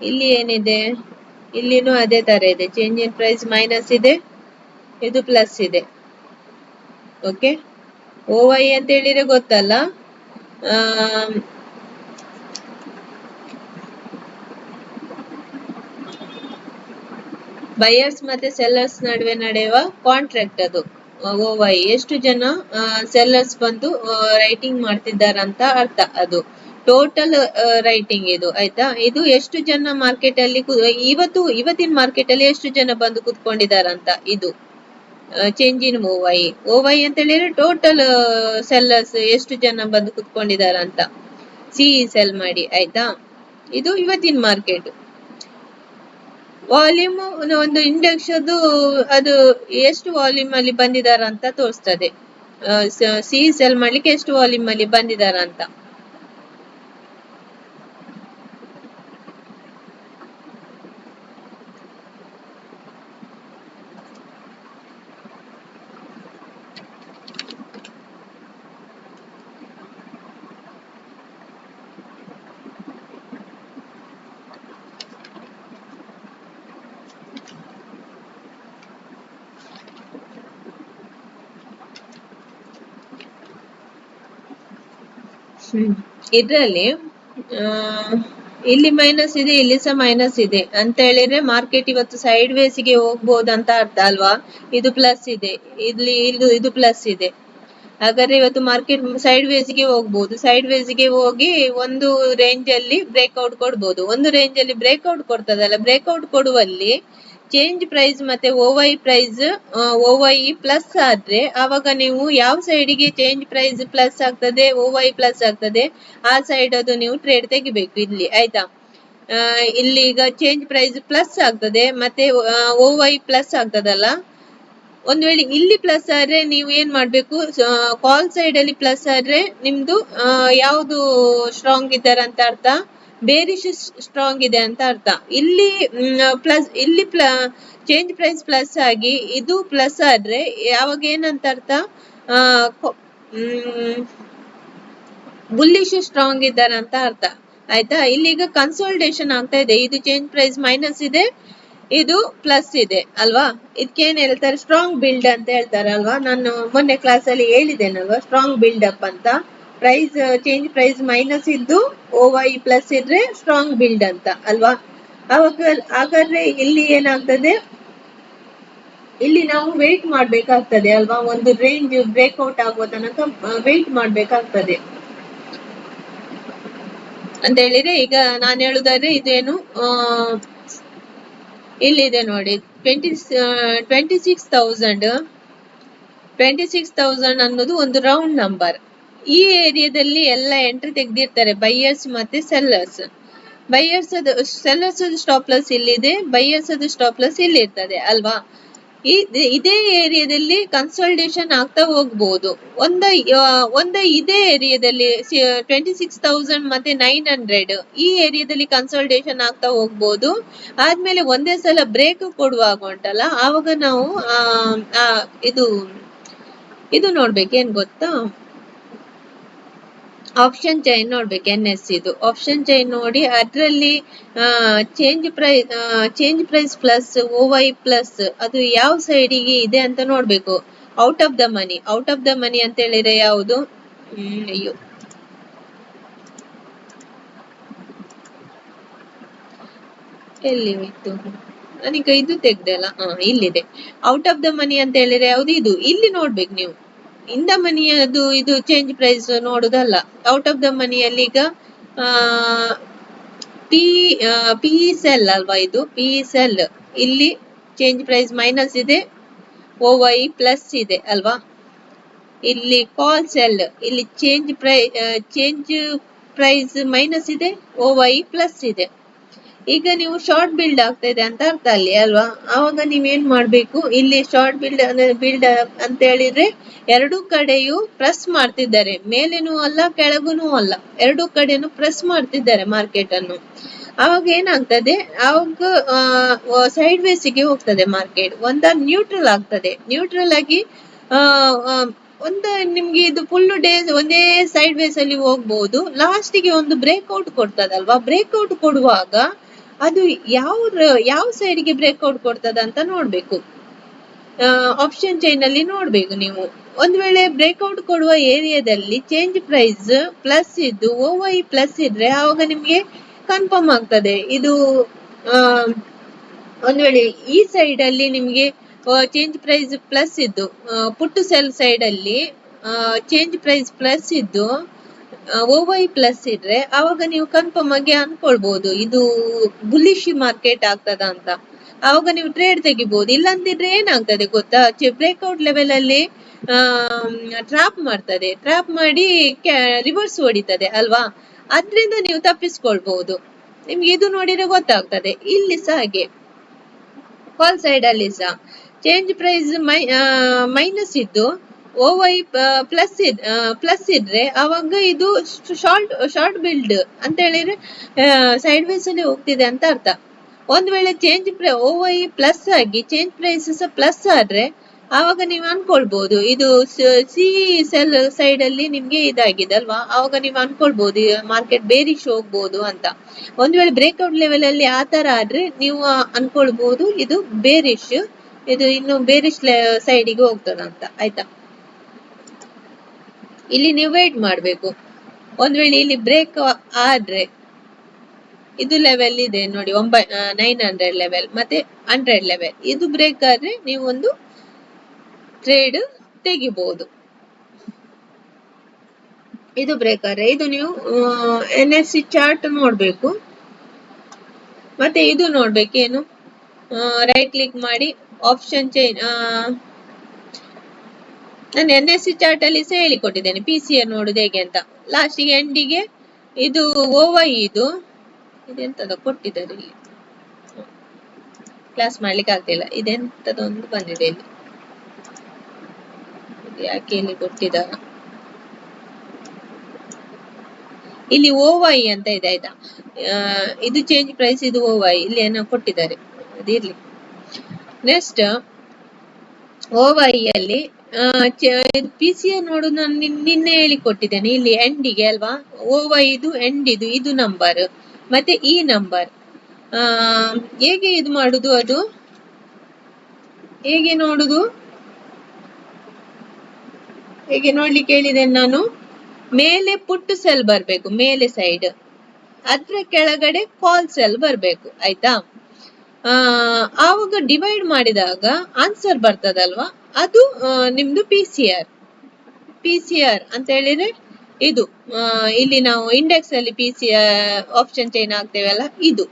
Speaker 1: ಇಲ್ಲಿ ಏನಿದೆ, ಇಲ್ಲಿನೂ ಅದೇ ತರ ಇದೆ. ಚೇಂಜ್ ಇನ್ ಪ್ರೈಸ್ ಮೈನಸ್ ಇದೆ, ಇದು ಪ್ಲಸ್ ಇದೆ. ಓಕೆ, OY ಅಂತ ಹೇಳಿದ್ರೆ ಗೊತ್ತಲ್ಲ, ಬಯರ್ಸ್ ಮತ್ತೆ ಸೆಲ್ಲರ್ಸ್ ನಡುವೆ ನಡೆಯುವ ಕಾಂಟ್ರಾಕ್ಟ್ ಅದು. OY ಎಷ್ಟು ಜನ ಸೆಲ್ಲರ್ಸ್ ಬಂದು ರೈಟಿಂಗ್ ಮಾಡ್ತಿದ್ದಾರಂತ ಅರ್ಥ. ಅದು ಟೋಟಲ್ ರೈಟಿಂಗ್ ಇದು, ಆಯ್ತಾ. ಇದು ಎಷ್ಟು ಜನ ಮಾರ್ಕೆಟ್ ಅಲ್ಲಿ ಇವತ್ತಿನ ಮಾರ್ಕೆಟ್ ಅಲ್ಲಿ ಎಷ್ಟು ಜನ ಬಂದು ಕುತ್ಕೊಂಡಿದಾರಂತ. ಇದು ಚೇಂಜ್ ಇನ್ OY ಅಂತ ಹೇಳಿದ್ರೆ ಟೋಟಲ್ ಸೆಲ್ಲರ್ಸ್ ಎಷ್ಟು ಜನ ಬಂದು ಕುತ್ಕೊಂಡಿದಾರಂತ CE ಸೆಲ್ ಮಾಡಿ, ಆಯ್ತಾ. ಇದು ಇವತ್ತಿನ ಮಾರ್ಕೆಟ್. ವಾಲ್ಯೂಮ್ ಒಂದು ಇಂಡೆಕ್ಸ್ ಅದು ಎಷ್ಟು ವಾಲ್ಯೂಮ್ ಅಲ್ಲಿ ಬಂದಿದಾರಂತ ತೋರಿಸ್ತದೆ. CE ಸೆಲ್ ಮಾಡ್ಲಿಕ್ಕೆ ಎಷ್ಟು ವಾಲ್ಯೂಮ್ ಅಲ್ಲಿ ಬಂದಿದಾರಂತ. ಇದ್ರಲ್ಲಿ ಇಲ್ಲಿ ಮೈನಸ್ ಇದೆ, ಇಲ್ಲಿ ಸಹ ಮೈನಸ್ ಇದೆ ಅಂತ ಹೇಳಿದ್ರೆ ಮಾರ್ಕೆಟ್ ಇವತ್ತು ಸೈಡ್ ವೇಸ್ ಗೆ ಹೋಗ್ಬೋದು ಅಂತ ಅರ್ಥ ಅಲ್ವಾ. ಇದು ಪ್ಲಸ್ ಇದೆ, ಇದು ಪ್ಲಸ್ ಇದೆ. ಹಾಗಾದ್ರೆ ಇವತ್ತು ಮಾರ್ಕೆಟ್ ಸೈಡ್ ವೇಸ್ಗೆ ಹೋಗ್ಬೋದು, ಸೈಡ್ ವೇಸ್ಗೆ ಹೋಗಿ ಒಂದು ರೇಂಜ್ ಅಲ್ಲಿ ಬ್ರೇಕ್ಔಟ್ ಕೊಡ್ಬೋದು. ಒಂದು ರೇಂಜ್ ಅಲ್ಲಿ ಬ್ರೇಕ್ಔಟ್ ಕೊಡ್ತದಲ್ಲ, ಬ್ರೇಕ್ಔಟ್ ಕೊಡುವಲ್ಲಿ ಚೇಂಜ್ ಪ್ರೈಸ್ ಮತ್ತೆ OY ಪ್ರೈಸ್ OY ಪ್ಲಸ್ ಆದ್ರೆ ಆವಾಗ ನೀವು ಯಾವ ಸೈಡಿಗೆ ಚೇಂಜ್ ಪ್ರೈಸ್ ಪ್ಲಸ್ ಆಗ್ತದೆ, OY ಪ್ಲಸ್ ಆಗ್ತದೆ, ಆ ಸೈಡ್ ಅದು ನೀವು ಟ್ರೇಡ್ ತೆಗಿಬೇಕು ಇಲ್ಲಿ, ಆಯ್ತಾ. ಇಲ್ಲಿ ಈಗ ಚೇಂಜ್ ಪ್ರೈಸ್ ಪ್ಲಸ್ ಆಗ್ತದೆ ಮತ್ತೆ OY ಪ್ಲಸ್ ಆಗ್ತದಲ್ಲ, ಒಂದ್ ವೇಳೆ ಇಲ್ಲಿ ಪ್ಲಸ್ ಆದ್ರೆ ನೀವು ಏನ್ ಮಾಡ್ಬೇಕು, ಕಾಲ್ ಸೈಡ್ ಅಲ್ಲಿ ಪ್ಲಸ್ ಆದ್ರೆ ನಿಮ್ದು ಯಾವ್ದು ಸ್ಟ್ರಾಂಗ್ ಇದ್ದಾರೆ ಅಂತ ಅರ್ಥ, ಬೇರಿಶ್ ಸ್ಟ್ರಾಂಗ್ ಇದೆ ಅಂತ ಅರ್ಥ. ಇಲ್ಲಿ ಪ್ಲಸ್, ಇಲ್ಲಿ ಚೇಂಜ್ ಪ್ರೈಸ್ ಪ್ಲಸ್ ಆಗಿ ಇದು ಪ್ಲಸ್ ಆದ್ರೆ ಯಾವಾಗ ಏನಂತ ಅರ್ಥ, ಬುಲ್ಲಿಶ್ ಸ್ಟ್ರಾಂಗ್ ಇದ್ದಾರೆ ಅಂತ ಅರ್ಥ, ಆಯ್ತಾ. ಇಲ್ಲಿ ಈಗ ಕನ್ಸೋಲ್ಟೇಷನ್ ಆಗ್ತಾ ಇದೆ, ಇದು ಚೇಂಜ್ ಪ್ರೈಸ್ ಮೈನಸ್ ಇದೆ, ಇದು ಪ್ಲಸ್ ಇದೆ ಅಲ್ವಾ. ಇದಕ್ಕೇನ್ ಹೇಳ್ತಾರೆ, ಸ್ಟ್ರಾಂಗ್ ಬಿಲ್ಡ್ ಅಂತ ಹೇಳ್ತಾರೆ ಅಲ್ವಾ. ನಾನು ಮೊನ್ನೆ ಕ್ಲಾಸ್ ಅಲ್ಲಿ ಹೇಳಿದ್ದೇನಲ್ವಾ, ಸ್ಟ್ರಾಂಗ್ ಬಿಲ್ಡ್ ಅಪ್ ಅಂತ. ಪ್ರೈಸ್ ಚೇಂಜ್ ಪ್ರೈಸ್ ಮೈನಸ್ ಇದ್ದು OY ಪ್ಲಸ್ ಇದ್ರೆ ಸ್ಟ್ರಾಂಗ್ ಬಿಲ್ಡ್ ಅಂತ ಅಲ್ವಾ. ಹಾಗಾದ್ರೆ ಇಲ್ಲಿ ಏನಾಗ್ತದೆ, ಇಲ್ಲಿ ನಾವು ವೇಟ್ ಮಾಡ್ಬೇಕಾಗ್ತದೆ ಅಲ್ವಾ, ಒಂದು ರೇಂಜ್ ಬ್ರೇಕ್ಔಟ್ ಆಗುವ ತನಕ ವೇಟ್ ಮಾಡ್ಬೇಕಾಗ್ತದೆ ಅಂತ ಹೇಳಿದ್ರೆ. ಈಗ ನಾನು ಹೇಳುದಾದ್ರೆ ಇದೇನು ಇಲ್ಲಿದೆ ನೋಡಿ, 26,000 ಅನ್ನೋದು ಒಂದು ರೌಂಡ್ ನಂಬರ್. ಈ ಏರಿಯಾದಲ್ಲಿ ಎಲ್ಲ ಎಂಟ್ರಿ ತೆಗ್ದಿರ್ತಾರೆ ಬೈಯರ್ಸ್ ಮತ್ತೆ ಸೆಲ್ಲರ್ಸ್. ಸೆಲ್ಲರ್ಸ್ ಸ್ಟಾಪ್ ಲಾಸ್ ಇಲ್ಲಿದೆ, ಬೈಯರ್ಸ್ ಸ್ಟಾಪ್ ಲಾಸ್ ಇಲ್ಲಿ ಇರ್ತದೆ ಅಲ್ವಾ. ಇದೇ ಏರಿಯಾದಲ್ಲಿ ಕನ್ಸಲ್ಟೇಷನ್ ಆಗ್ತಾ ಹೋಗ್ಬೋದು. ಒಂದ ಇದೇ ಏರಿಯಾದಲ್ಲಿ 26,000 ಮತ್ತೆ 900 ಈ ಏರಿಯಾದಲ್ಲಿ ಕನ್ಸಲ್ಟೇಷನ್ ಆಗ್ತಾ ಹೋಗ್ಬೋದು. ಆದ್ಮೇಲೆ ಒಂದೇ ಸಲ ಬ್ರೇಕ್ ಕೊಡುವಾಗ ಉಂಟಲ್ಲ, ಆವಾಗ ನಾವು ಇದು ನೋಡ್ಬೇಕು, ಏನ್ ಗೊತ್ತಾ, ಆಪ್ಷನ್ ಚೈನ್ ನೋಡ್ಬೇಕು. NS ಇದು ಆಪ್ಷನ್ ಚೈನ್ ನೋಡಿ, ಅದ್ರಲ್ಲಿ change price plus OY plus ಅದು ಯಾವ ಸೈಡಿಗೆ ಇದೆ ಅಂತ ನೋಡ್ಬೇಕು. ಔಟ್ ಆಫ್ ದ ಮನಿ ಅಂತ ಹೇಳಿದ್ರೆ ಯಾವುದು, ಅಯ್ಯೋ ಎಲ್ಲಿ ಇತ್ತು, ನಾನೀಗ ಇದು ತೆಗ್ದಲ್ಲ, ಇಲ್ಲಿದೆ. ಔಟ್ ಆಫ್ ದ ಮನಿ ಅಂತ ಹೇಳಿದ್ರೆ ಯಾವುದು, ಇದು ಇಲ್ಲಿ ನೋಡ್ಬೇಕು ನೀವು. ಇನ್ ದ ಮನಿಯದು ಇದು ಚೇಂಜ್ ಪ್ರೈಸ್ ನೋಡುದಲ್ಲ, ಔಟ್ ಆಫ್ ದ ಮನಿಯಲ್ಲಿ ಈಗ PE ಸೆಲ್ ಅಲ್ವಾ, ಇದು PE ಸೆಲ್. ಇಲ್ಲಿ ಚೇಂಜ್ ಪ್ರೈಸ್ ಮೈನಸ್ ಇದೆ, OY ಪ್ಲಸ್ ಇದೆ ಅಲ್ವಾ. ಇಲ್ಲಿ ಕಾಲ್ ಸೆಲ್, ಇಲ್ಲಿ ಚೇಂಜ್ ಪ್ರೈಸ್ ಮೈನಸ್ ಇದೆ, OY ಪ್ಲಸ್ ಇದೆ. ಈಗ ನೀವು ಶಾರ್ಟ್ ಬಿಲ್ಡ್ ಆಗ್ತಾ ಇದೆ ಅಂತ ಅರ್ಥ ಅಲ್ಲಿ ಅಲ್ವಾ. ಆವಾಗ ನೀವೇನ್ ಮಾಡ್ಬೇಕು, ಇಲ್ಲಿ ಶಾರ್ಟ್ ಬಿಲ್ಡ್ ಅಂತ ಹೇಳಿದ್ರೆ ಎರಡೂ ಕಡೆಯೂ ಪ್ರೆಸ್ ಮಾಡ್ತಿದ್ದಾರೆ, ಮೇಲೇನೂ ಅಲ್ಲ ಕೆಳಗುನೂ ಅಲ್ಲ, ಎರಡೂ ಕಡೆನೂ ಪ್ರೆಸ್ ಮಾಡ್ತಿದ್ದಾರೆ ಮಾರ್ಕೆಟ್ ಅನ್ನು. ಆವಾಗ ಏನಾಗ್ತದೆ, ಆವಾಗ ಸೈಡ್ ವೇಸಿಗೆ ಹೋಗ್ತದೆ ಮಾರ್ಕೆಟ್, ನ್ಯೂಟ್ರಲ್ ಆಗ್ತದೆ. ನ್ಯೂಟ್ರಲ್ ಆಗಿ ನಿಮ್ಗೆ ಇದು ಫುಲ್ ಡೇಸ್ ಒಂದೇ ಸೈಡ್ ವೇಸ್ ಅಲ್ಲಿ ಹೋಗ್ಬಹುದು. ಲಾಸ್ಟಿಗೆ ಒಂದು ಬ್ರೇಕ್ಔಟ್ ಕೊಡ್ತದಲ್ವಾ, ಬ್ರೇಕ್ಔಟ್ ಕೊಡುವಾಗ ಅದು ಯಾವ ಸೈಡ್ಗೆ ಬ್ರೇಕ್ಔಟ್ ಕೊಡ್ತದ ಅಂತ ನೋಡ್ಬೇಕು. ಆಪ್ಷನ್ ಚೈನ್ ಅಲ್ಲಿ ನೋಡ್ಬೇಕು ನೀವು. ಒಂದ್ ವೇಳೆ ಬ್ರೇಕ್ಔಟ್ ಕೊಡುವ ಏರಿಯಾದಲ್ಲಿ ಚೇಂಜ್ ಪ್ರೈಸ್ ಪ್ಲಸ್ ಇದ್ದು OY ಪ್ಲಸ್ ಇದ್ರೆ ಆವಾಗ ನಿಮ್ಗೆ ಕನ್ಫರ್ಮ್ ಆಗ್ತದೆ ಇದು. ಒಂದ್ ವೇಳೆ ಈ ಸೈಡ್ ಅಲ್ಲಿ ನಿಮ್ಗೆ ಚೇಂಜ್ ಪ್ರೈಸ್ ಪ್ಲಸ್ ಇದ್ದು, ಪುಟ್ಟು ಸೆಲ್ ಸೈಡ್ ಅಲ್ಲಿ ಚೇಂಜ್ ಪ್ರೈಸ್ ಪ್ಲಸ್ ಇದ್ದು OY ಪ್ಲಸ್ ಇದ್ರೆ ಆವಾಗ ನೀವು ಕನ್ಫರ್ಮ್ ಆಗಿ ಅನ್ಕೊಳ್ಬಹುದು ಇದು ಬುಲಿಶ್ ಮಾರ್ಕೆಟ್ ಆಗ್ತದ ಅಂತ. ಆವಾಗ ನೀವು ಟ್ರೇಡ್ ತೆಗಿಬಹುದು. ಇಲ್ಲಂತಿದ್ರೆ ಏನಾಗ್ತದೆ ಗೊತ್ತಾ, ಬ್ರೇಕ್ಔಟ್ ಲೆವೆಲ್ ಅಲ್ಲಿ ಟ್ರಾಪ್ ಮಾಡ್ತದೆ, ಟ್ರಾಪ್ ಮಾಡಿ ರಿವರ್ಸ್ ಹೊಡಿತದೆ ಅಲ್ವಾ. ಅದ್ರಿಂದ ನೀವು ತಪ್ಪಿಸ್ಕೊಳ್ಬಹುದು. ನಿಮ್ಗೆ ಇದು ನೋಡಿದ್ರೆ ಗೊತ್ತಾಗ್ತದೆ. ಇಲ್ಲಿ ಸಹ ಹಾಗೆ, ಕಾಲ್ ಸೈಡ್ ಅಲ್ಲಿ ಸಹ ಚೇಂಜ್ ಪ್ರೈಸ್ ಮೈನಸ್ ಇದ್ದು OY ಪ್ಲಸ್ ಇದ್ರೆ ಅವಾಗ ಇದು ಶಾರ್ಟ್ ಬಿಲ್ಡ್ ಅಂತ ಹೇಳಿದ್ರೆ ಸೈಡ್ ವೇಸ್ ಅಲ್ಲಿ ಹೋಗ್ತಿದೆ ಅಂತ ಅರ್ಥ. ಒಂದ್ ವೇಳೆ OY ಪ್ಲಸ್ ಆಗಿ ಚೇಂಜ್ ಪ್ರೈಸ್ ಪ್ಲಸ್ ಆದ್ರೆ ಆವಾಗ ನೀವು ಅನ್ಕೊಳ್ಬಹುದು ಇದು ಸಿ ಸೆಲ್ ಸೈಡ್ ಅಲ್ಲಿ ನಿಮ್ಗೆ ಇದಾಗಿದೆ ಅಲ್ವಾ. ಆವಾಗ ನೀವು ಅನ್ಕೊಳ್ಬಹುದು ಮಾರ್ಕೆಟ್ ಬೇರಿಶ್ ಹೋಗ್ಬೋದು ಅಂತ. ಒಂದ್ ವೇಳೆ ಬ್ರೇಕ್ಔಟ್ ಲೆವೆಲ್ ಅಲ್ಲಿ ಆತರ ಆದ್ರೆ ನೀವು ಅನ್ಕೊಳ್ಬಹುದು ಇದು ಬೇರಿಶ್, ಇದು ಇನ್ನು ಬೇರಿಶ್ ಸೈಡಿಗೆ ಹೋಗ್ತದ ಅಂತ, ಆಯ್ತಾ. ಇಲ್ಲಿ ನೀವು ವೇಟ್ ಮಾಡ್ಬೇಕು. ಒಂದ್ ವೇಳೆ ಇಲ್ಲಿ ಬ್ರೇಕ್ ಆದ್ರೆ ಇದು ಲೆವೆಲ್ ಇದೆ ನೋಡಿ, 900 ಲೆವೆಲ್ ಮತ್ತೆ 100 ಲೆವೆಲ್, ಇದು ಬ್ರೇಕ್ ಆದ್ರೆ ನೀವು ಒಂದು ಟ್ರೇಡ್ ತೆಗಿಬಹುದು. ಇದು ಬ್ರೇಕರ್. ಇದು ನೀವು NSE ಚಾರ್ಟ್ ನೋಡ್ಬೇಕು. ಮತ್ತೆ ಇದು ನೋಡ್ಬೇಕೇನು, ರೈಟ್ ಕ್ಲಿಕ್ ಮಾಡಿ ಆಪ್ಷನ್ ಚೇಂಜ್. ನಾನು NSE ಚಾರ್ಟ್ ಅಲ್ಲಿ ಸಹ ಹೇಳಿಕೊಟ್ಟಿದ್ದೇನೆ PCR ನೋಡುದು ಹೇಗೆ ಅಂತ. ಲಾಸ್ಟಿಗೆ ಎಂಡಿಗೆ ಇದು OY ಇದೆಂತದ ಕೊಟ್ಟಿದ್ದಾರೆ ಇಲ್ಲಿ, ಕ್ಲಾಸ್ ಮಾಡ್ಲಿಕ್ಕೆ ಆಗ್ತಿಲ್ಲ. ಇದೆಂತದೊಂದು ಬಂದಿದೆ ಇಲ್ಲಿ, ಯಾಕೆ ಇಲ್ಲಿ ಕೊಟ್ಟಿದ್ದಾರ, ಇಲ್ಲಿ OY ಅಂತ ಇದೆ ಆಯ್ತಾ. ಇದು ಚೇಂಜ್ ಪ್ರೈಸ್, ಇದು OY ಇಲ್ಲಿ ಏನೋ ಕೊಟ್ಟಿದ್ದಾರೆ, ಅದಿರ್ಲಿ. ನೆಕ್ಸ್ಟ್ OY ಅಲ್ಲಿ PCR ನೋಡುದು ನಾನು ನಿನ್ನೆ ಹೇಳಿಕೊಟ್ಟಿದ್ದೇನೆ. ಇಲ್ಲಿ ಎಂಡಿಗೆ ಅಲ್ವಾ OY ಇದು ಎಂಡ್, ಇದು ನಂಬರ್ ಮತ್ತೆ ಈ ನಂಬರ್ ಹೇಗೆ ಇದು ಮಾಡುದು, ಅದು ಹೇಗೆ ನೋಡುದು, ಹೇಗೆ ನೋಡ್ಲಿಕ್ಕೆ ಹೇಳಿದ್ದೇನೆ ನಾನು. ಮೇಲೆ ಪುಟ್ ಸೆಲ್ ಬರ್ಬೇಕು, ಮೇಲೆ ಸೈಡ್, ಅದ್ರ ಕೆಳಗಡೆ ಕಾಲ್ ಸೆಲ್ ಬರ್ಬೇಕು ಆಯ್ತಾ. ಆವಾಗ ಡಿವೈಡ್ ಮಾಡಿದಾಗ ಆನ್ಸರ್ ಬರ್ತದಲ್ವಾ, ಅದು ನಿಮ್ದು PCR ಅಂತ ಹೇಳಿದ್ರೆ ಇದು. ಇಲ್ಲಿ ನಾವು ಇಂಡೆಕ್ಸ್ ಅಲ್ಲಿ PCR ಆಪ್ಷನ್ ಚೈನ್ ಆಗ್ತೇವಲ್ಲ, ಇದು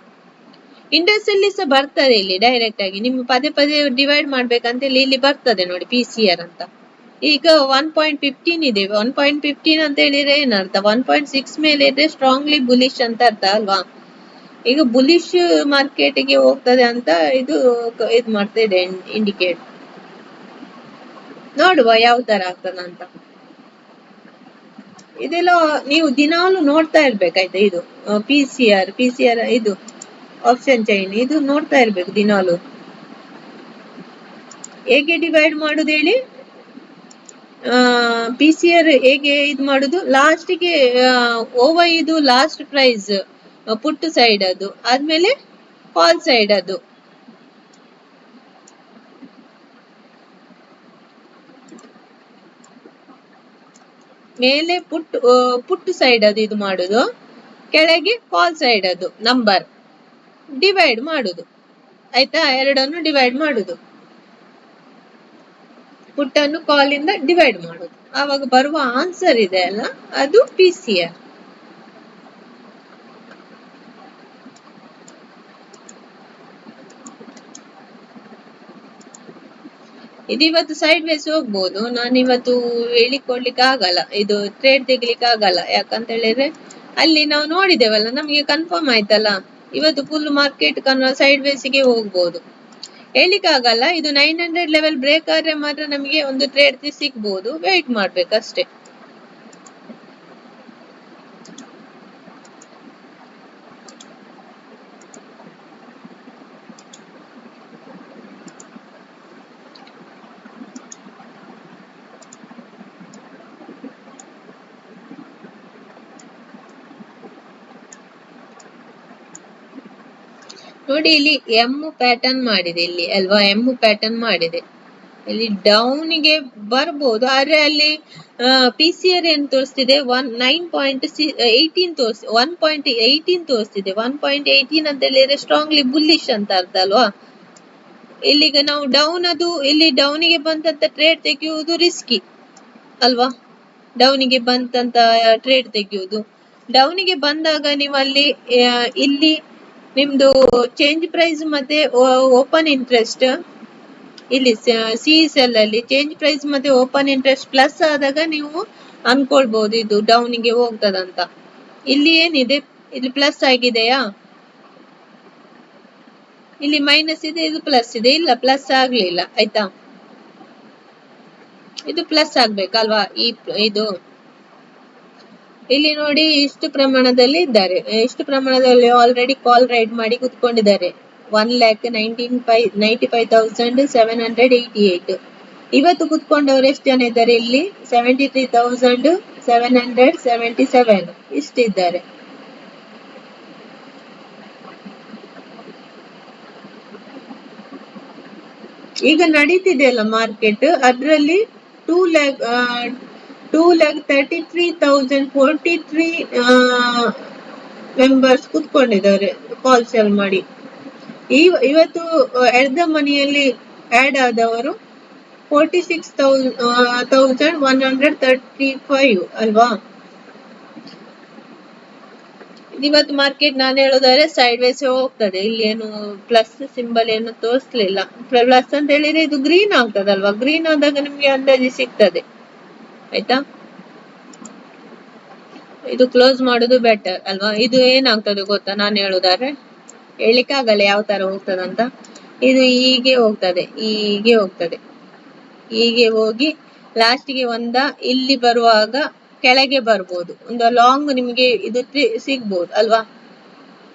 Speaker 1: ಇಂಡೆಕ್ಸ್ ಅಲ್ಲಿ ಸಹ ಬರ್ತದೆ. ಇಲ್ಲಿ ಡೈರೆಕ್ಟ್ ಆಗಿ ನಿಮ್ಗೆ ಪದೇ ಪದೇ ಡಿವೈಡ್ ಮಾಡ್ಬೇಕಂತ ಇಲ್ಲಿ ಬರ್ತದೆ ನೋಡಿ PCR ಅಂತ. ಈಗ 1.15 ಇದೆ. 1.15 ಅಂತ ಹೇಳಿದ್ರೆ ಏನರ್ಥ, 1.6 ಮೇಲೆ ಇದ್ರೆ ಸ್ಟ್ರಾಂಗ್ಲಿ ಬುಲಿಶ್ ಅಂತ ಅರ್ಥ ಅಲ್ವಾ. ಈಗ ಬುಲಿಶ್ ಮಾರ್ಕೆಟ್ಗೆ ಹೋಗ್ತದೆ ಅಂತ ಇದು ಮಾಡ್ತಾ ಇದೆ, ಇಂಡಿಕೇಟ್. ನೋಡುವ ಯಾವ ತರ ಆಗ್ತದಂತ. ಇದೆಲ್ಲ ನೀವು ದಿನಾಲು ನೋಡ್ತಾ ಇರ್ಬೇಕಾಯ್ತಾ. ಇದು PCR ಇದು ಆಪ್ಷನ್ ಚೈನ್, ಇದು ನೋಡ್ತಾ ಇರ್ಬೇಕು ದಿನಾಲು. ಹೇಗೆ ಡಿವೈಡ್ ಮಾಡುದು ಹೇಳಿ, PCR ಹೇಗೆ ಇದು ಮಾಡುದು, ಲಾಸ್ಟಿಗೆ OY ಇದು ಲಾಸ್ಟ್ ಪ್ರೈಸ್ ಪುಟ್ ಸೈಡ್, ಅದು ಆದ್ಮೇಲೆ ಕಾಲ್ ಸೈಡ್, ಅದು ಮೇಲೆ ಪುಟ್ ಸೈಡ್ ಅದು ಇದು ಮಾಡುದು, ಕೆಳಗೆ ಕಾಲ್ ಸೈಡ್ ಅದು ನಂಬರ್ ಡಿವೈಡ್ ಮಾಡುದು ಆಯ್ತಾ. ಎರಡನ್ನು ಡಿವೈಡ್ ಮಾಡುದು, ಪುಟ್ಟನ್ನು ಕಾಲ್ ಇಂದ ಡಿವೈಡ್ ಮಾಡುದು, ಆವಾಗ ಬರುವ ಆನ್ಸರ್ ಇದೆ ಅಲ್ಲ, ಅದು PCR. ಇದು ಇವತ್ತು ಸೈಡ್ ವೇಸ್ ಹೋಗ್ಬೋದು. ನಾನು ಇವತ್ತು ಹೇಳಿಕೊಡ್ಲಿಕ್ಕೆ ಆಗಲ್ಲ, ಇದು ಟ್ರೇಡ್ ತೆಗಿಲಿಕ್ಕೆ ಆಗಲ್ಲ. ಯಾಕಂತ ಹೇಳಿದ್ರೆ ಅಲ್ಲಿ ನಾವು ನೋಡಿದೇವಲ್ಲ, ನಮಗೆ ಕನ್ಫರ್ಮ್ ಆಯ್ತಲ್ಲ. ಇವತ್ತು ಫುಲ್ ಮಾರ್ಕೆಟ್ ಸೈಡ್ ವೇಸ್ಗೆ ಹೋಗ್ಬೋದು, ಹೇಳಿಕ್ಕೆ ಆಗಲ್ಲ. ಇದು 900 ಲೆವೆಲ್ ಬ್ರೇಕ್ ಆದ್ರೆ ಮಾತ್ರ ನಮಗೆ ಒಂದು ಟ್ರೇಡ್ ಸಿಗ್ಬೋದು, ವೇಟ್ ಮಾಡ್ಬೇಕಷ್ಟೇ. ನೋಡಿ ಇಲ್ಲಿ M ಪ್ಯಾಟರ್ನ್ ಮಾಡಿದೆ ಇಲ್ಲಿ ಅಲ್ವಾ, M ಪ್ಯಾಟರ್ನ್ ಮಾಡಿದೆ. ಇಲ್ಲಿ ಡೌನ್ಗೆ ಬರ್ಬೋದು, ಆದ್ರೆ ಅಲ್ಲಿ PCR ಏನ್ ತೋರಿಸ್ತಿದೆ, 9.18 ತೋರಿಸ್ತಿದೆ. 1.18 ಅಂತ ಹೇಳಿದ್ರೆ ಸ್ಟ್ರಾಂಗ್ಲಿ ಬುಲ್ಲಿಶ್ ಅಂತ ಅರ್ಥ ಅಲ್ವಾ. ಇಲ್ಲಿಗ ನಾವು ಡೌನ್, ಅದು ಇಲ್ಲಿ ಡೌನಿಗೆ ಬಂತಂತ ಟ್ರೇಡ್ ತೆಗೆಯುವುದು ರಿಸ್ಕಿ ಅಲ್ವಾ. ಡೌನಿಗೆ ಬಂತಂತ ಟ್ರೇಡ್ ತೆಗೆಯುವುದು, ಡೌನಿಗೆ ಬಂದಾಗ ನೀವು ಅಲ್ಲಿ ಇಲ್ಲಿ ನಿಮ್ದು ಚೇಂಜ್ ಪ್ರೈಸ್ ಮತ್ತೆ ಓಪನ್ ಇಂಟ್ರೆಸ್ಟ್, ಇಲ್ಲಿ CSL ಅಲ್ಲಿ ಚೇಂಜ್ ಪ್ರೈಸ್ ಮತ್ತೆ ಓಪನ್ ಇಂಟ್ರೆಸ್ಟ್ ಪ್ಲಸ್ ಆದಾಗ ನೀವು ಅನ್ಕೊಳ್ಬಹುದು ಇದು ಡೌನಿಗೆ ಹೋಗ್ತದಂತ. ಇಲ್ಲಿ ಏನಿದೆ, ಇಲ್ಲಿ ಪ್ಲಸ್ ಆಗಿದೆಯಾ, ಇಲ್ಲಿ ಮೈನಸ್ ಇದೆ, ಇದು ಪ್ಲಸ್ ಇದೆ. ಇಲ್ಲ, ಪ್ಲಸ್ ಆಗ್ಲಿಲ್ಲ ಆಯ್ತಾ. ಇದು ಪ್ಲಸ್ ಆಗ್ಬೇಕಲ್ವಾ. ಇದು ಇಲ್ಲಿ ನೋಡಿ, ಇಷ್ಟು ಪ್ರಮಾಣದಲ್ಲಿ ಇದ್ದಾರೆ, ಇಷ್ಟು ಪ್ರಮಾಣದಲ್ಲಿ ಆಲ್ರೆಡಿ ಕಾಲ್ ರೈಡ್ ಮಾಡಿ ಕುತ್ಕೊಂಡಿದ್ದಾರೆ. 1,95,788. ಇವತ್ತು ಕುತ್ಕೊಂಡವರು ಎಷ್ಟು ಜನ ಇದ್ದಾರೆ ಇಲ್ಲಿ, 73,777 ಇಷ್ಟಿದ್ದಾರೆ. ಈಗ ನಡೀತಿದೆಯಲ್ಲ ಮಾರ್ಕೆಟ್, ಅದ್ರಲ್ಲಿ 2,33,043 ಮೆಂಬರ್ಸ್ ಕುತ್ಕೊಂಡಿದ್ದಾರೆ ಕಾಲ್ ಸೆಲ್ ಮಾಡಿ. ಇವತ್ತು ಎಟ್ ದ ಮನಿಯಲ್ಲಿ ಆಡ್ ಆದವರು 46,135 ಅಲ್ವಾ. ಇವತ್ತು ಮಾರ್ಕೆಟ್ ನಾನು ಹೇಳೋದಾದ್ರೆ ಸೈಡ್ ವೇಸ್ ಹೋಗ್ತದೆ. ಇಲ್ಲಿ ಏನು ಪ್ಲಸ್ ಸಿಂಬಲ್ ಏನು ತೋರಿಸ್ಲಿಲ್ಲ. ಪ್ಲಸ್ ಅಂತ ಹೇಳಿದ್ರೆ ಇದು ಗ್ರೀನ್ ಆಗ್ತದಲ್ವಾ, ಗ್ರೀನ್ ಆದಾಗ ನಿಮ್ಗೆ ಅಂದಾಜು ಸಿಗ್ತದೆ ಆಯ್ತಾ. ಇದು ಕ್ಲೋಸ್ ಮಾಡುದು ಬೆಟರ್ ಅಲ್ವಾ. ಇದು ಏನಾಗ್ತದೆ ಗೊತ್ತಾ, ನಾನು ಹೇಳುದಾದ್ರೆ ಹೇಳಿಕ್ಕೆ ಆಗಲ್ಲ ಯಾವ ತರ ಹೋಗ್ತದಂತ. ಇದು ಹೀಗೆ ಹೋಗ್ತದೆ, ಹೀಗೆ ಹೋಗ್ತದೆ, ಹೀಗೆ ಹೋಗಿ ಲಾಸ್ಟಿಗೆ ಇಲ್ಲಿ ಬರುವಾಗ ಕೆಳಗೆ ಬರ್ಬೋದು, ಒಂದು ಲಾಂಗ್ ನಿಮ್ಗೆ ಇದು ಸಿಗ್ಬೋದು ಅಲ್ವಾ.